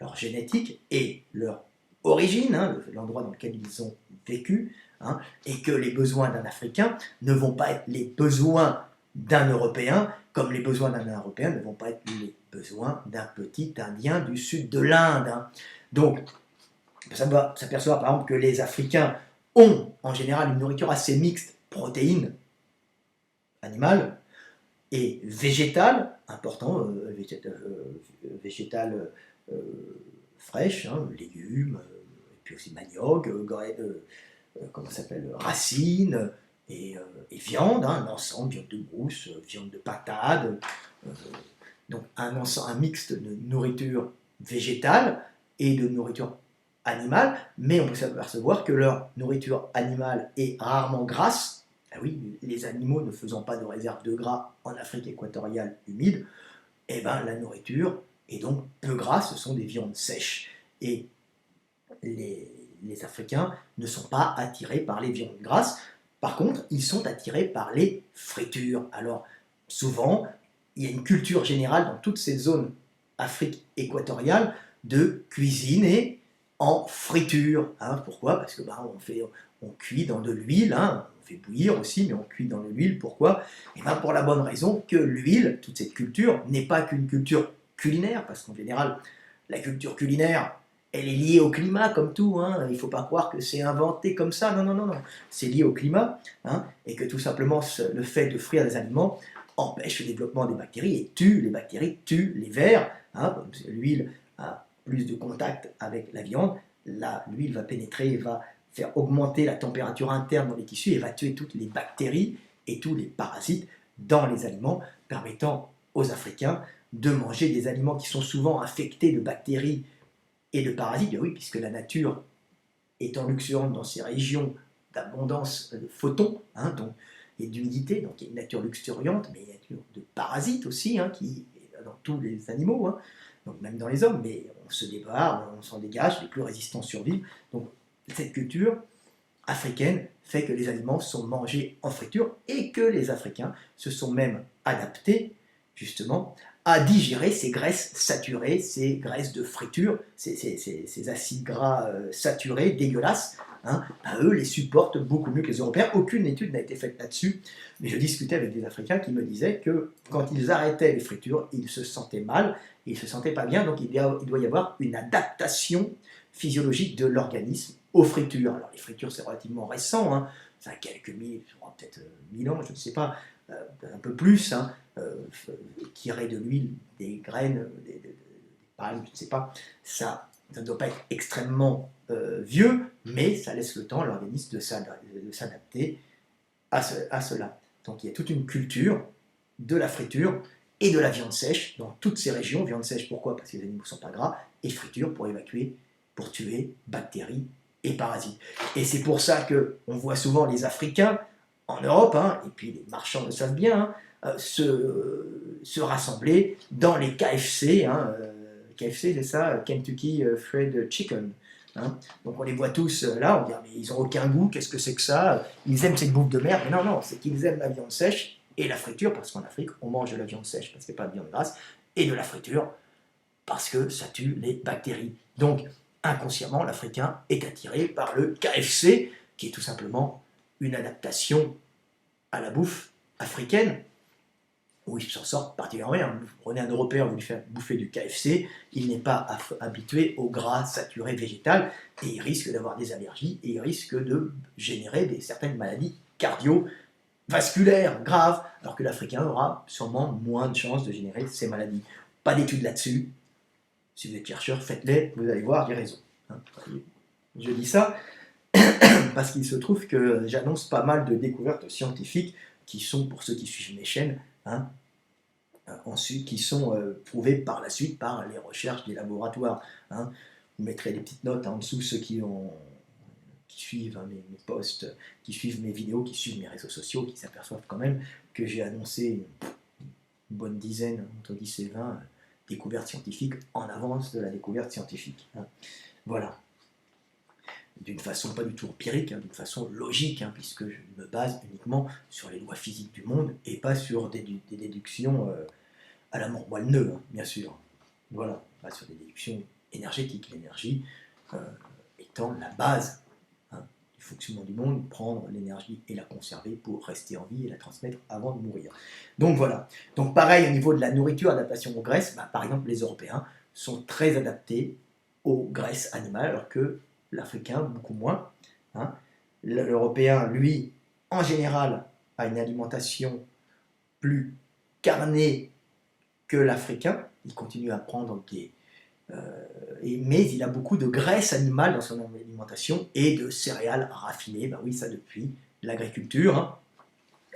leur génétique et leur origine, hein, l'endroit dans lequel ils ont vécu, hein, et que les besoins d'un Africain ne vont pas être les besoins d'un Européen, comme les besoins d'un Européen ne vont pas être les besoins d'un petit Indien du sud de l'Inde. Hein. Donc, ça doit s'apercevoir par exemple que les Africains ont en général une nourriture assez mixte, protéines animales, et végétale, important, végétale fraîche, hein, légumes, et puis aussi manioc, comment ça s'appelle, racines, et viande, hein, un ensemble, viande de brousse, viande de patade, donc un mixte de nourriture végétale et de nourriture animale, mais on peut s'apercevoir que leur nourriture animale est rarement grasse. Ah oui, les animaux ne faisant pas de réserve de gras en Afrique équatoriale humide, eh ben, la nourriture est donc peu grasse, ce sont des viandes sèches. Et les Africains ne sont pas attirés par les viandes grasses, par contre, ils sont attirés par les fritures. Alors, souvent, il y a une culture générale dans toutes ces zones Afrique équatoriale de cuisiner en friture. Hein. Pourquoi? Parce que on cuit dans de l'huile, hein. On fait bouillir aussi, mais on cuit dans de l'huile. Pourquoi? Et ben pour la bonne raison que l'huile, toute cette culture, n'est pas qu'une culture culinaire, parce qu'en général, la culture culinaire, elle est liée au climat, comme tout. Hein. Il ne faut pas croire que c'est inventé comme ça. Non, non, non, non. C'est lié au climat, hein, et que tout simplement, le fait de frire des aliments empêche le développement des bactéries et tue les bactéries, tue les vers. Hein. L'huile a plus de contact avec la viande. L'huile va pénétrer, va faire augmenter la température interne dans les tissus et va tuer toutes les bactéries et tous les parasites dans les aliments, permettant aux Africains de manger des aliments qui sont souvent infectés de bactéries et de parasites. Bien oui, puisque la nature étant luxuriante dans ces régions d'abondance de photons, hein, donc, et d'humidité, donc il y a une nature luxuriante, mais il y a une nature de parasites aussi, hein, qui est dans tous les animaux, hein, donc même dans les hommes, mais on se débarre, on s'en dégage, les plus résistants survivent. Donc cette culture africaine fait que les aliments sont mangés en friture et que les Africains se sont même adaptés justement à digérer ces graisses saturées, ces graisses de friture, ces acides gras saturés, dégueulasses. Hein, eux les supportent beaucoup mieux que les Européens. Aucune étude n'a été faite là-dessus, mais je discutais avec des Africains qui me disaient que quand ils arrêtaient les fritures, ils se sentaient mal, ils ne se sentaient pas bien, donc il doit y avoir une adaptation physiologique de l'organisme aux fritures. Alors les fritures c'est relativement récent, hein, ça a quelques mille, peut-être 1000 ans, je ne sais pas, un peu plus, hein, tirer de l'huile, des graines, des palmes, je ne sais pas, ça ne doit pas être extrêmement vieux, mais ça laisse le temps à l'organisme de s'adapter à cela. Donc il y a toute une culture de la friture et de la viande sèche dans toutes ces régions. Viande sèche, pourquoi? Parce que les animaux ne sont pas gras, et friture pour évacuer, pour tuer bactéries et parasites. Et c'est pour ça qu'on voit souvent les Africains en Europe, hein, et puis les marchands le savent bien, hein, se rassembler dans les KFC. Hein, KFC, c'est ça, Kentucky Fried Chicken. Hein. Donc on les voit tous là, on dit mais ils n'ont aucun goût, qu'est-ce que c'est que ça? Ils aiment cette bouffe de merde. Mais non, non, c'est qu'ils aiment la viande sèche et la friture, parce qu'en Afrique, on mange de la viande sèche parce qu'il n'y a pas de viande grasse, et de la friture parce que ça tue les bactéries. Donc, inconsciemment, l'Africain est attiré par le KFC, qui est tout simplement une adaptation à la bouffe africaine, où il s'en sort particulièrement bien. Vous prenez un Européen, vous lui faites bouffer du KFC, il n'est pas habitué au gras saturé végétal, et il risque d'avoir des allergies, et il risque de générer certaines maladies vasculaires graves, alors que l'Africain aura sûrement moins de chances de générer ces maladies. Pas d'études là-dessus. Si vous êtes chercheur, faites-les, vous allez voir, j'ai raison. Hein. Je dis ça parce qu'il se trouve que j'annonce pas mal de découvertes scientifiques qui sont, pour ceux qui suivent mes chaînes, hein, ensuite, qui sont prouvées par la suite par les recherches des laboratoires. Hein. Vous mettrez des petites notes en dessous, ceux qui suivent hein, mes posts, qui suivent mes vidéos, qui suivent mes réseaux sociaux, qui s'aperçoivent quand même que j'ai annoncé une bonne dizaine, entre 10 et 20 découvertes scientifiques en avance de la découverte scientifique. Hein. Voilà. D'une façon pas du tout empirique, hein, d'une façon logique, hein, puisque je me base uniquement sur les lois physiques du monde et pas sur des déductions à la mort moelle-neu, hein, bien sûr. Voilà, pas sur des déductions énergétiques. L'énergie étant la base hein, du fonctionnement du monde, prendre l'énergie et la conserver pour rester en vie et la transmettre avant de mourir. Donc voilà. Donc pareil au niveau de la nourriture, adaptation aux graisses, bah, par exemple les Européens sont très adaptés aux graisses animales, alors que l'Africain beaucoup moins. Hein. L'Européen, lui, en général, a une alimentation plus carnée que l'Africain. Il continue à prendre mais il a beaucoup de graisse animale dans son alimentation et de céréales raffinées. Ben oui, ça depuis l'agriculture. Hein.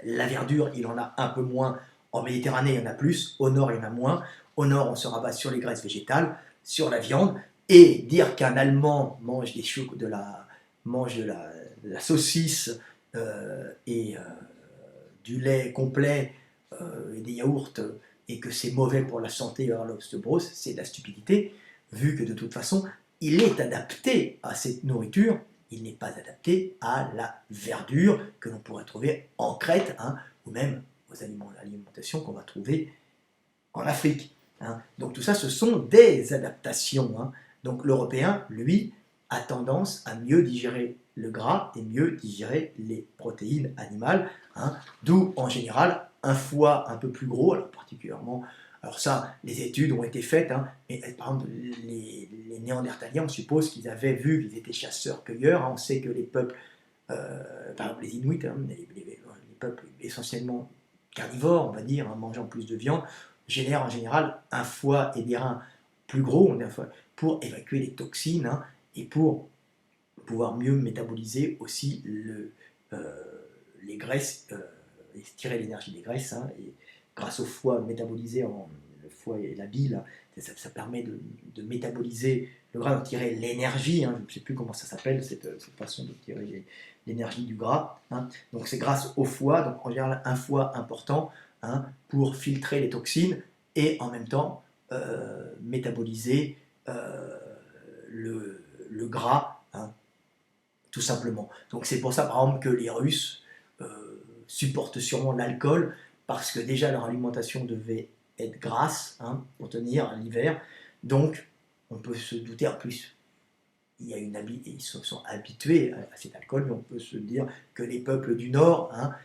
La verdure, il en a un peu moins. En Méditerranée, il y en a plus. Au nord, il y en a moins. Au nord, on se rabat sur les graisses végétales, sur la viande. Et dire qu'un Allemand mange de la saucisse et du lait complet et des yaourts et que c'est mauvais pour la santé et l'ostéoporose, c'est de la stupidité, vu que de toute façon, il est adapté à cette nourriture, il n'est pas adapté à la verdure que l'on pourrait trouver en Crète, hein, ou même aux alimentations qu'on va trouver en Afrique. Hein. Donc tout ça, ce sont des adaptations. Hein. Donc l'Européen, lui, a tendance à mieux digérer le gras et mieux digérer les protéines animales, hein, d'où en général un foie un peu plus gros, alors particulièrement, alors ça, les études ont été faites, hein, et, par exemple les Néandertaliens, on suppose qu'ils avaient vu qu'ils étaient chasseurs-cueilleurs, hein, on sait que les peuples, par exemple les Inuits, hein, les peuples essentiellement carnivores, on va dire, hein, mangeant plus de viande, génèrent en général un foie et des reins plus gros pour évacuer les toxines hein, et pour pouvoir mieux métaboliser aussi les graisses, et tirer l'énergie des graisses. Hein, et grâce au foie métabolisé, le foie et la bile, ça permet de métaboliser le gras, de tirer l'énergie. Hein, je ne sais plus comment ça s'appelle, cette façon de tirer l'énergie du gras. Hein. Donc c'est grâce au foie, donc en général un foie important hein, pour filtrer les toxines et en même temps métaboliser le gras, hein, tout simplement. Donc c'est pour ça par exemple que les Russes supportent sûrement l'alcool, parce que déjà leur alimentation devait être grasse hein, pour tenir l'hiver, donc on peut se douter en plus. Ils se sont habitués à cet alcool, mais on peut se dire que les peuples du Nord hein,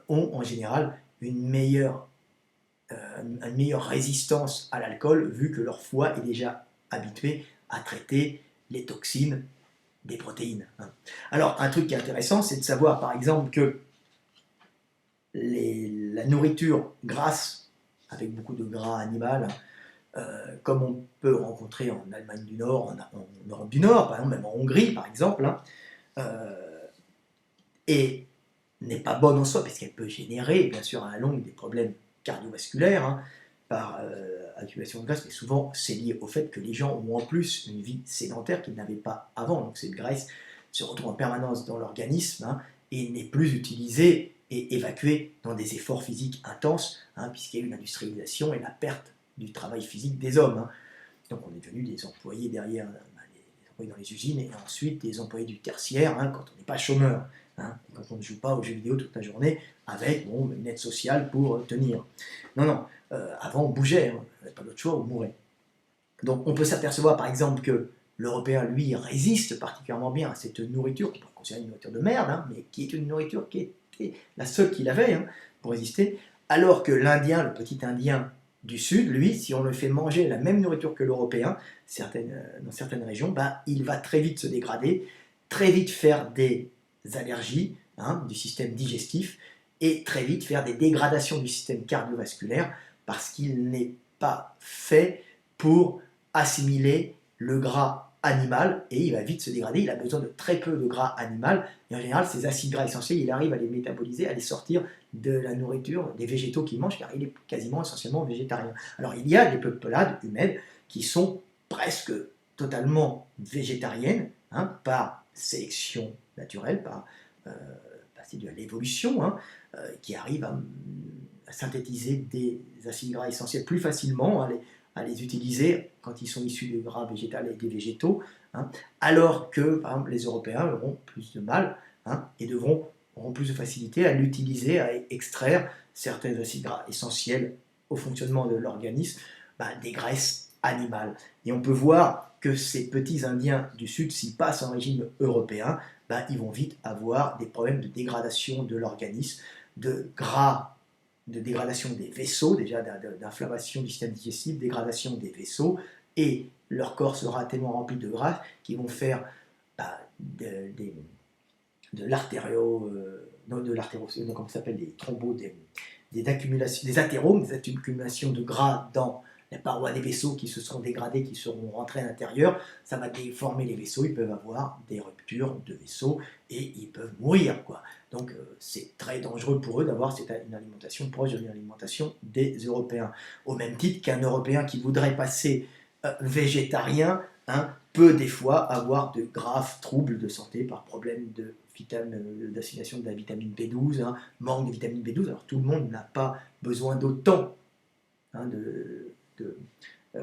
ont en général une meilleure résistance à l'alcool, vu que leur foie est déjà habitué à traiter les toxines des protéines. Hein. Alors, un truc qui est intéressant, c'est de savoir, par exemple, que la nourriture grasse, avec beaucoup de gras animal, comme on peut rencontrer en Allemagne du Nord, en Europe du Nord, par exemple, même en Hongrie, par exemple, hein, et n'est pas bonne en soi, parce qu'elle peut générer, bien sûr, à la longue, des problèmes cardiovasculaires, hein, par accumulation de graisse, mais souvent c'est lié au fait que les gens ont en plus une vie sédentaire qu'ils n'avaient pas avant, donc cette graisse se retrouve en permanence dans l'organisme hein, et n'est plus utilisée et évacuée dans des efforts physiques intenses, hein, puisqu'il y a eu l'industrialisation et la perte du travail physique des hommes. Hein. Donc on est devenu des employés derrière, des employés dans les usines, et ensuite des employés du tertiaire, hein, quand on n'est pas chômeur, hein, quand on ne joue pas aux jeux vidéo toute la journée, avec une aide sociale pour tenir. Non, avant on bougeait, hein, on n'avait pas d'autre choix, on mourait. Donc on peut s'apercevoir par exemple que l'Européen, lui, résiste particulièrement bien à cette nourriture, qu'on peut considérer une nourriture de merde, hein, mais qui est une nourriture qui était la seule qu'il avait hein, pour résister, alors que l'Indien, le petit Indien du Sud, lui, si on le fait manger la même nourriture que l'Européen, dans certaines régions, bah, il va très vite se dégrader, très vite faire des allergies hein, du système digestif, et très vite faire des dégradations du système cardiovasculaire parce qu'il n'est pas fait pour assimiler le gras animal et il va vite se dégrader, il a besoin de très peu de gras animal et en général ces acides gras essentiels il arrive à les métaboliser, à les sortir de la nourriture, des végétaux qu'il mange car il est quasiment essentiellement végétarien. Alors il y a des peuplades humaines qui sont presque totalement végétariennes hein, par sélection naturelle, par c'est de l'évolution, hein, qui arrive à synthétiser des acides gras essentiels plus facilement, à les utiliser quand ils sont issus de gras végétal et des végétaux, hein, alors que, par exemple, les Européens auront plus de mal hein, et auront plus de facilité à l'utiliser, à extraire certains acides gras essentiels au fonctionnement de l'organisme, des graisses animales. Et on peut voir que ces petits Indiens du Sud, s'ils passent en régime européen, ils vont vite avoir des problèmes de dégradation de l'organisme, de gras, de dégradation des vaisseaux, déjà d'inflammation du système digestif, dégradation des vaisseaux, et leur corps sera tellement rempli de gras qu'ils vont faire de l'artério, comment ça s'appelle, des thrombos, des accumulations de gras dans les parois des vaisseaux qui se seront dégradés, qui seront rentrés à l'intérieur, ça va déformer les vaisseaux, ils peuvent avoir des ruptures de vaisseaux et ils peuvent mourir, quoi. Donc c'est très dangereux pour eux d'avoir une alimentation proche de l'alimentation des Européens. Au même titre qu'un Européen qui voudrait passer végétarien hein, peut des fois avoir de graves troubles de santé par problème d'assimilation de la vitamine B12, hein, manque de vitamine B12. Alors tout le monde n'a pas besoin d'autant hein, de, euh,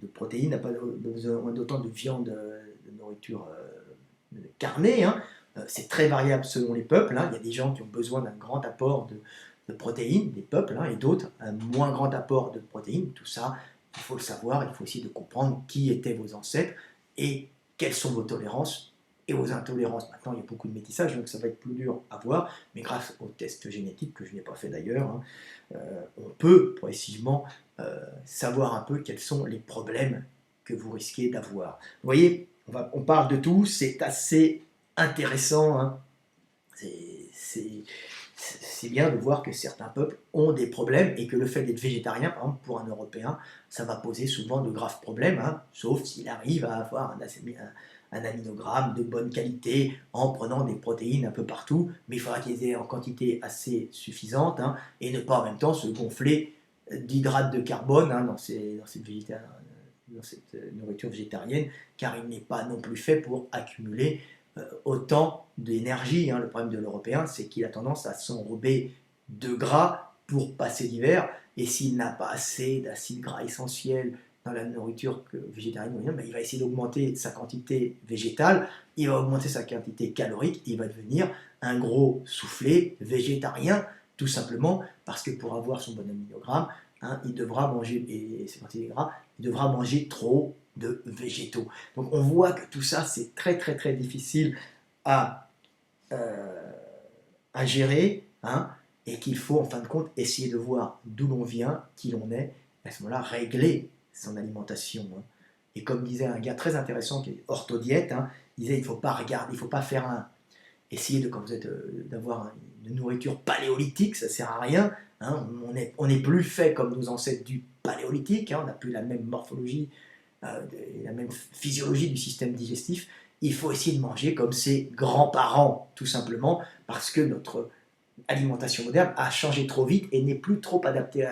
de protéines, n'a pas besoin d'autant de viande, de nourriture carnée. Hein. C'est très variable selon les peuples. Hein. Il y a des gens qui ont besoin d'un grand apport de protéines, des peuples, hein, et d'autres un moins grand apport de protéines. Tout ça, il faut le savoir, il faut essayer de comprendre qui étaient vos ancêtres et quelles sont vos tolérances et vos intolérances. Maintenant, il y a beaucoup de métissage, donc ça va être plus dur à voir, mais grâce aux tests génétiques, que je n'ai pas fait d'ailleurs, hein, on peut progressivement savoir un peu quels sont les problèmes que vous risquez d'avoir. Vous voyez, on parle de tout, c'est assez intéressant, hein. C'est bien de voir que certains peuples ont des problèmes et que le fait d'être végétarien, par exemple, pour un Européen, ça va poser souvent de graves problèmes, hein, sauf s'il arrive à avoir un aminogramme de bonne qualité en prenant des protéines un peu partout, mais il faudra qu'ils aient en quantité assez suffisante hein, et ne pas en même temps se gonfler d'hydrates de carbone hein, dans cette nourriture végétarienne, car il n'est pas non plus fait pour accumuler autant d'énergie. Hein. Le problème de l'Européen, c'est qu'il a tendance à s'enrober de gras pour passer l'hiver, et s'il n'a pas assez d'acides gras essentiels dans la nourriture végétarienne, il va essayer d'augmenter sa quantité végétale, il va augmenter sa quantité calorique, il va devenir un gros soufflé végétarien, tout simplement parce que pour avoir son bon aminogramme, hein, il devra manger, et ses quantités de gras, il devra manger trop de végétaux. Donc on voit que tout ça, c'est très très très difficile à, euh, à gérer, hein, et qu'il faut en fin de compte essayer de voir d'où l'on vient, qui l'on est, et à ce moment-là régler son alimentation. Hein. Et comme disait un gars très intéressant qui est orthodiète, hein, il disait il ne faut pas regarder, il ne faut pas faire essayer de, quand vous êtes, d'avoir une nourriture paléolithique, ça ne sert à rien. Hein, on n'est plus fait comme nos ancêtres du paléolithique, hein, on n'a plus la même morphologie, la même physiologie du système digestif. Il faut essayer de manger comme ses grands-parents, tout simplement, parce que notre alimentation moderne a changé trop vite et n'est plus trop adaptée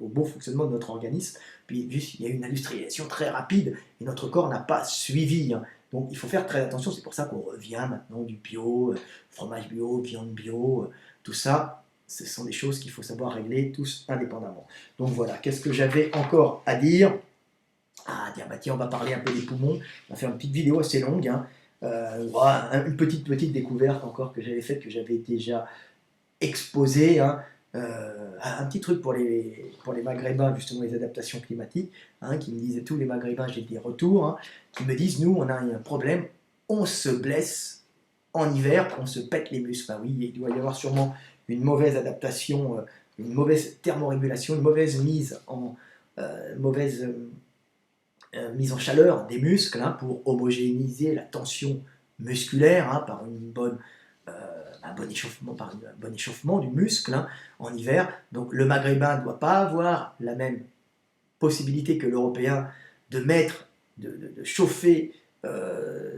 au bon fonctionnement de notre organisme. Puis juste, il y a une industrialisation très rapide et notre corps n'a pas suivi. Hein. Donc il faut faire très attention, c'est pour ça qu'on revient maintenant du bio, fromage bio, viande bio, tout ça, ce sont des choses qu'il faut savoir régler tous indépendamment. Donc voilà, qu'est-ce que j'avais encore à dire? Ah, tiens, on va parler un peu des poumons, on va faire une petite vidéo assez longue, hein. Une petite découverte encore que j'avais faite, que j'avais déjà exposée, hein. Un petit truc pour les Maghrébins, justement les adaptations climatiques, hein, qui me disaient, tous les Maghrébins, j'ai des retours, hein, qui me disent, nous on a un problème, on se blesse en hiver, on se pète les muscles. Enfin, oui, il doit y avoir sûrement une mauvaise adaptation, une mauvaise thermorégulation, une mauvaise mise en chaleur des muscles hein, pour homogénéiser la tension musculaire hein, par une bonne un bon échauffement du muscle hein, en hiver. Donc le Maghrébin ne doit pas avoir la même possibilité que l'Européen de chauffer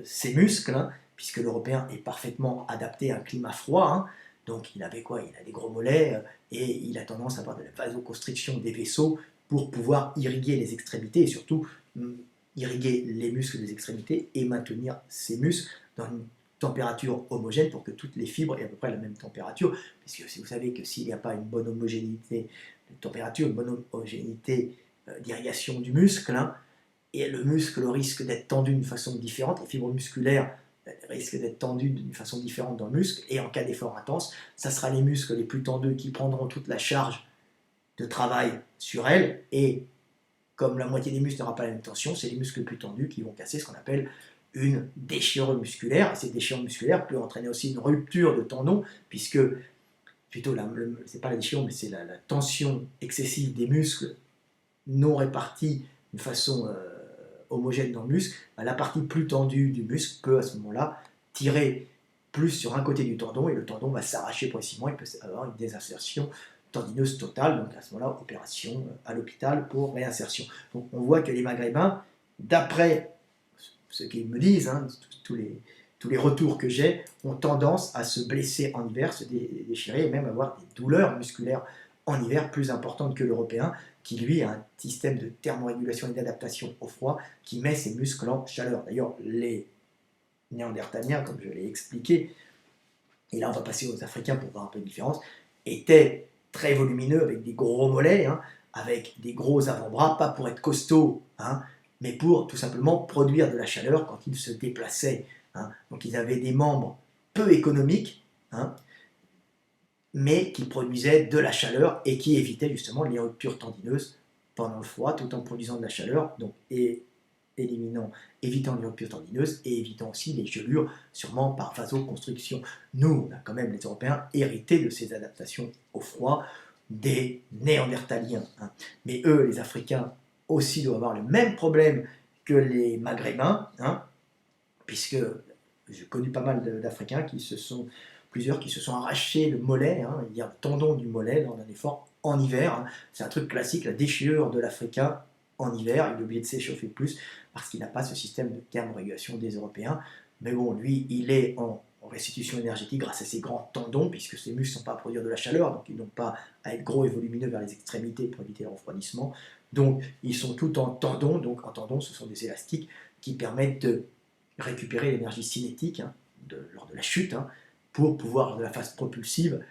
ses muscles, hein, puisque l'Européen est parfaitement adapté à un climat froid. Hein. Donc il avait quoi? Il a des gros mollets et il a tendance à avoir de la vasoconstriction des vaisseaux pour pouvoir irriguer les extrémités et surtout irriguer les muscles des extrémités et maintenir ces muscles dans une température homogène pour que toutes les fibres aient à peu près la même température, puisque si vous savez que s'il n'y a pas une bonne homogénéité de température, une bonne homogénéité d'irrigation du muscle, hein, et le muscle risque d'être tendu d'une façon différente, les fibres musculaires risquent d'être tendues d'une façon différente dans le muscle, et en cas d'effort intense, ça sera les muscles les plus tendus qui prendront toute la charge de travail sur elles, et comme la moitié des muscles n'aura pas la même tension, c'est les muscles les plus tendus qui vont casser ce qu'on appelle une déchirure musculaire, et cette déchirure musculaire peut entraîner aussi une rupture de tendon, puisque plutôt, c'est pas la déchirure, mais c'est la tension excessive des muscles non répartis d'une façon homogène dans le muscle, la partie plus tendue du muscle peut à ce moment-là tirer plus sur un côté du tendon et le tendon va s'arracher progressivement, il peut avoir une désinsertion tendineuse totale, donc à ce moment-là, opération à l'hôpital pour réinsertion. Donc on voit que les Maghrébins, d'après ce qu'ils me disent, hein, tous les retours que j'ai, ont tendance à se blesser en hiver, se déchirer et même avoir des douleurs musculaires en hiver plus importantes que l'Européen, qui lui a un système de thermorégulation et d'adaptation au froid qui met ses muscles en chaleur. D'ailleurs, les Néandertaliens, comme je l'ai expliqué, et là on va passer aux Africains pour voir un peu de différence, étaient très volumineux avec des gros mollets, hein, avec des gros avant-bras, pas pour être costaud, hein, mais pour tout simplement produire de la chaleur quand ils se déplaçaient. Hein. Donc ils avaient des membres peu économiques, hein, mais qui produisaient de la chaleur et qui évitaient justement les ruptures tendineuses pendant le froid, tout en produisant de la chaleur, donc évitant les ruptures tendineuses et évitant aussi les gelures, sûrement par vasoconstriction. Nous, on a quand même, les Européens, hérité de ces adaptations au froid des Néandertaliens. Hein. Mais eux, les Africains, aussi doivent avoir le même problème que les Maghrébins, hein, puisque j'ai connu pas mal d'Africains plusieurs qui se sont arrachés le mollet, hein, il y a le tendon du mollet lors d'un effort en hiver. Hein. C'est un truc classique, la déchirure de l'Africain en hiver, il est obligé de s'échauffer plus parce qu'il n'a pas ce système de thermorégulation des Européens. Mais bon, lui, il est en restitution énergétique grâce à ses grands tendons, puisque ses muscles ne sont pas à produire de la chaleur, donc ils n'ont pas à être gros et volumineux vers les extrémités pour éviter le refroidissement. Donc ils sont tout en tendons, donc en tendons, ce sont des élastiques qui permettent de récupérer l'énergie cinétique hein, lors de la chute, hein, pour pouvoir, lors de la phase propulsive,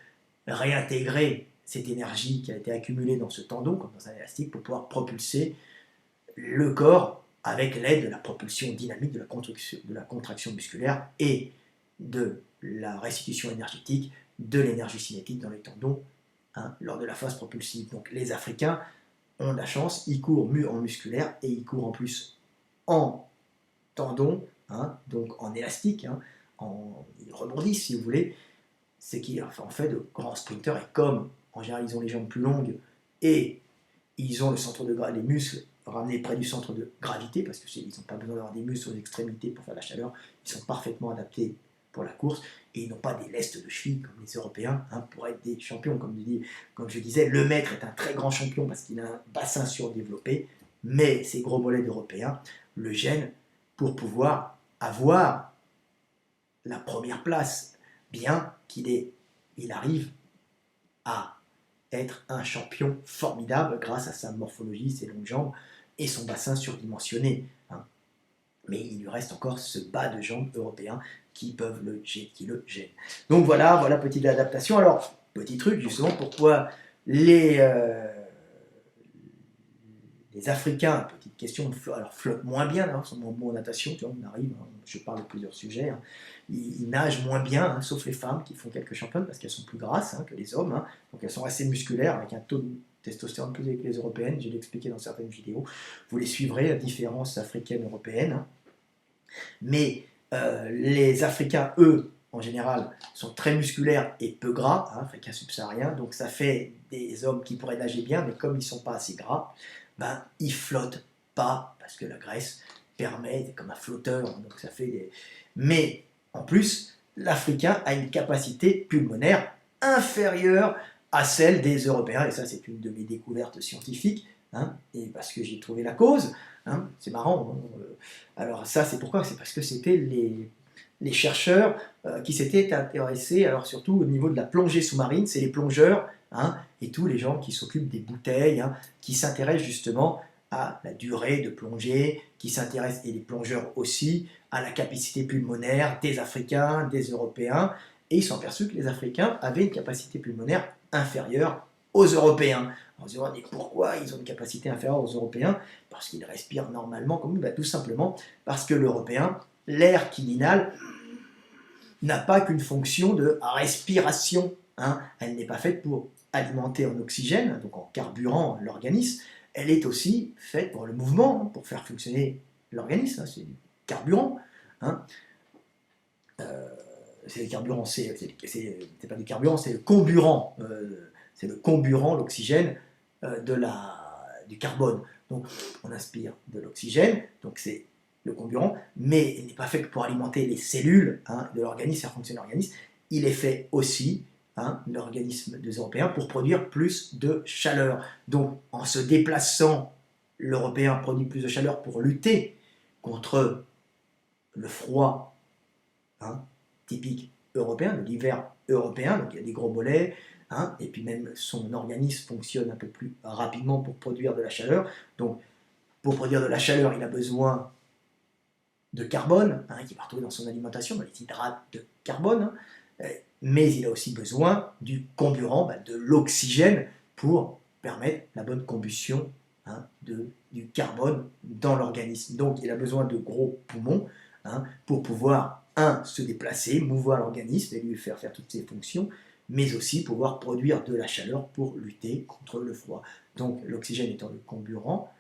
réintégrer cette énergie qui a été accumulée dans ce tendon, comme dans un élastique, pour pouvoir propulser le corps avec l'aide de la propulsion dynamique, de la contraction musculaire et de la restitution énergétique, de l'énergie cinétique dans les tendons hein, lors de la phase propulsive. Donc les Africains ont de la chance, ils courent en musculaire et ils courent en plus en tendon, hein, donc en élastique, hein, ils rebondissent si vous voulez, c'est qu'ils en fait de grands sprinteurs et comme en général ils ont les jambes plus longues et ils ont les muscles ramenés près du centre de gravité parce qu'ils n'ont pas besoin d'avoir des muscles aux extrémités pour faire la chaleur, ils sont parfaitement adaptés pour la course et ils n'ont pas des lestes de cheville comme les Européens hein, pour être des champions. Comme je disais, le maître est un très grand champion parce qu'il a un bassin surdéveloppé, mais ces gros mollets d'Européens le gênent pour pouvoir avoir la première place, bien il arrive à être un champion formidable grâce à sa morphologie, ses longues jambes et son bassin surdimensionné. Hein. Mais il lui reste encore ce bas de jambes européen qui le gênent. Donc voilà, petite adaptation. Alors, petit truc justement, pourquoi les Africains, petite question, flottent moins bien, hein, sont moins bons en natation, tu vois, on arrive, hein, je parle de plusieurs sujets, hein, ils nagent moins bien, hein, sauf les femmes qui font quelques championnes parce qu'elles sont plus grasses hein, que les hommes, hein, donc elles sont assez musculaires avec un taux de testostérone plus élevé que les européennes, je l'ai expliqué dans certaines vidéos, vous les suivrez, la différence africaine-européenne. Hein. Mais les Africains, eux, en général, sont très musculaires et peu gras, hein, africains subsahariens, donc ça fait des hommes qui pourraient nager bien, mais comme ils ne sont pas assez gras, ben, ils flottent pas, parce que la graisse permet, comme un flotteur, donc ça fait des... Mais, en plus, l'Africain a une capacité pulmonaire inférieure à celle des Européens, et ça c'est une de mes découvertes scientifiques, hein, et parce que j'ai trouvé la cause, hein, c'est marrant. Alors ça c'est pourquoi? C'est parce que c'était les chercheurs qui s'étaient intéressés, alors surtout au niveau de la plongée sous-marine, c'est les plongeurs, hein, et tous les gens qui s'occupent des bouteilles, hein, qui s'intéressent justement à la durée de plongée, qui s'intéressent, et les plongeurs aussi, à la capacité pulmonaire des Africains, des Européens, et ils sont aperçus que les Africains avaient une capacité pulmonaire inférieure aux Européens. On se demande pourquoi ils ont une capacité inférieure aux Européens? Parce qu'ils respirent normalement comme nous, bah, tout simplement parce que l'Européen, l'air qu'il inhale n'a pas qu'une fonction de respiration, hein. Elle n'est pas faite pour alimenter en oxygène, donc en carburant l'organisme, elle est aussi faite pour le mouvement, hein, pour faire fonctionner l'organisme, hein, c'est du carburant. Hein. C'est le carburant, c'est pas du carburant, c'est le comburant, l'oxygène, du carbone. Donc on inspire de l'oxygène, donc c'est le comburant, mais il n'est pas fait que pour alimenter les cellules, hein, de l'organisme, faire fonctionner l'organisme, il est fait aussi, hein, l'organisme des Européens, pour produire plus de chaleur. Donc en se déplaçant, l'Européen produit plus de chaleur pour lutter contre le froid, hein, typique européen, de l'hiver européen, donc il y a des gros mollets, hein, et puis même son organisme fonctionne un peu plus rapidement pour produire de la chaleur. Donc pour produire de la chaleur, il a besoin de carbone, hein, qui va retrouver dans son alimentation, dans les hydrates de carbone, hein, mais il a aussi besoin du comburant, bah, de l'oxygène, pour permettre la bonne combustion, hein, du carbone dans l'organisme. Donc il a besoin de gros poumons, hein, pour pouvoir, se déplacer, mouvoir l'organisme et lui faire toutes ses fonctions, mais aussi pouvoir produire de la chaleur pour lutter contre le froid. Donc l'oxygène étant le comburant,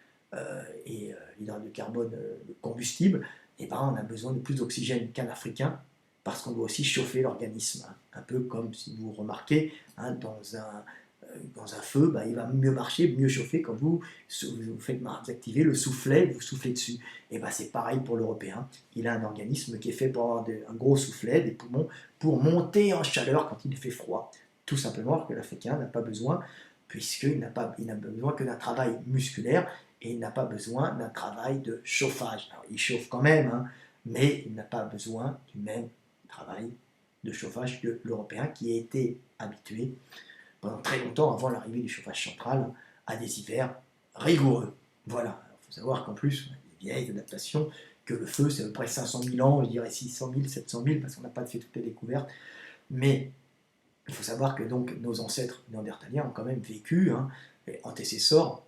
et l'hydrate de carbone le combustible, et ben, on a besoin de plus d'oxygène qu'un Africain, parce qu'on doit aussi chauffer l'organisme, hein. Un peu comme si vous remarquez, hein, dans un feu, ben, il va mieux marcher, mieux chauffer quand vous activez le soufflet, vous soufflez dessus. Et ben, c'est pareil pour l'Européen, il a un organisme qui est fait pour avoir un gros soufflet, des poumons, pour monter en chaleur quand il fait froid. Tout simplement que l'Africain n'a pas besoin, puisqu'il n'a besoin que d'un travail musculaire, et il n'a pas besoin d'un travail de chauffage. Alors, il chauffe quand même, hein, mais il n'a pas besoin du même travail de chauffage que l'Européen, qui a été habitué pendant très longtemps, avant l'arrivée du chauffage central, à des hivers rigoureux. Voilà, il faut savoir qu'en plus, on a des vieilles adaptations, que le feu, c'est à peu près 500 000 ans, je dirais 600 000, 700 000, parce qu'on n'a pas fait toutes les découvertes, mais il faut savoir que donc nos ancêtres néandertaliens ont quand même vécu, hein, les antécesseurs,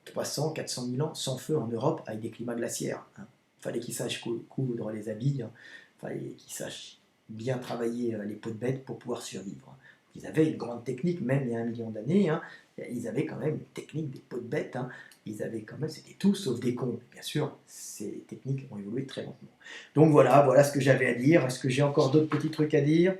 300, 400 000 ans sans feu en Europe, avec des climats glaciaires. Hein. Il fallait qu'ils sachent coudre les habits, hein. Il fallait qu'ils sachent bien travailler les peaux de bête pour pouvoir survivre. Ils avaient une grande technique, même il y a 1 million d'années, hein, ils avaient quand même une technique des peaux de bête, hein. Ils avaient quand même, c'était tout sauf des cons. Bien sûr, ces techniques ont évolué très lentement. Donc voilà ce que j'avais à dire. Est-ce que j'ai encore d'autres petits trucs à dire?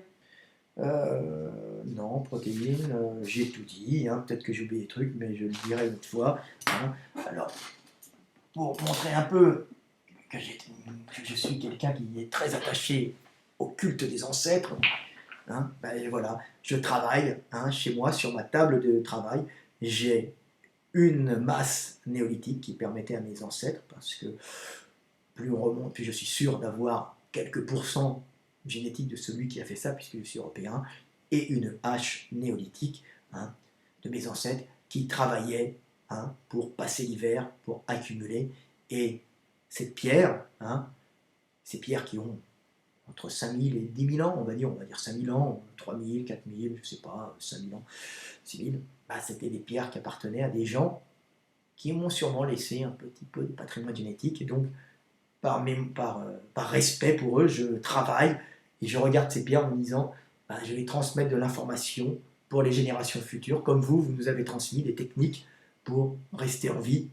Non, protéines, j'ai tout dit, hein. Peut-être que j'ai oublié des trucs, mais je le dirai une autre fois, hein. Alors, pour montrer un peu que je suis quelqu'un qui est très attaché au culte des ancêtres, hein, ben voilà, je travaille, hein, chez moi, sur ma table de travail, j'ai une masse néolithique qui permettait à mes ancêtres, parce que plus on remonte, plus je suis sûr d'avoir quelques pourcents génétique de celui qui a fait ça, puisque je suis européen, et une hache néolithique, hein, de mes ancêtres qui travaillaient, hein, pour passer l'hiver, pour accumuler. Et cette pierre, hein, ces pierres qui ont entre 5000 et 10 000 ans, on va dire 5000 ans, 3000, 4000, je ne sais pas, 5000 ans, 6000, bah, c'était des pierres qui appartenaient à des gens qui m'ont sûrement laissé un petit peu de patrimoine génétique, et donc par respect pour eux, je travaille et je regarde ces pierres en me disant, ben, je vais transmettre de l'information pour les générations futures, comme vous nous avez transmis des techniques pour rester en vie,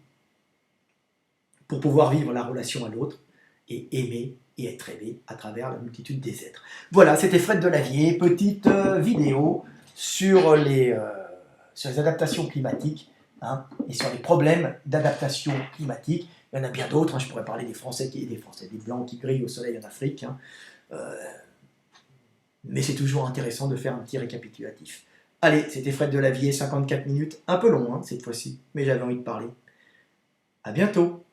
pour pouvoir vivre la relation à l'autre et aimer et être aimé à travers la multitude des êtres. Voilà, c'était Fred Delavier, petite vidéo sur les adaptations climatiques, hein, et sur les problèmes d'adaptation climatique. Il y en a bien d'autres, hein. Je pourrais parler des Français, des Blancs qui grillent au soleil en Afrique, hein. mais c'est toujours intéressant de faire un petit récapitulatif. Allez, c'était Fred Delavier, 54 minutes, un peu long hein, cette fois-ci, mais j'avais envie de parler. À bientôt!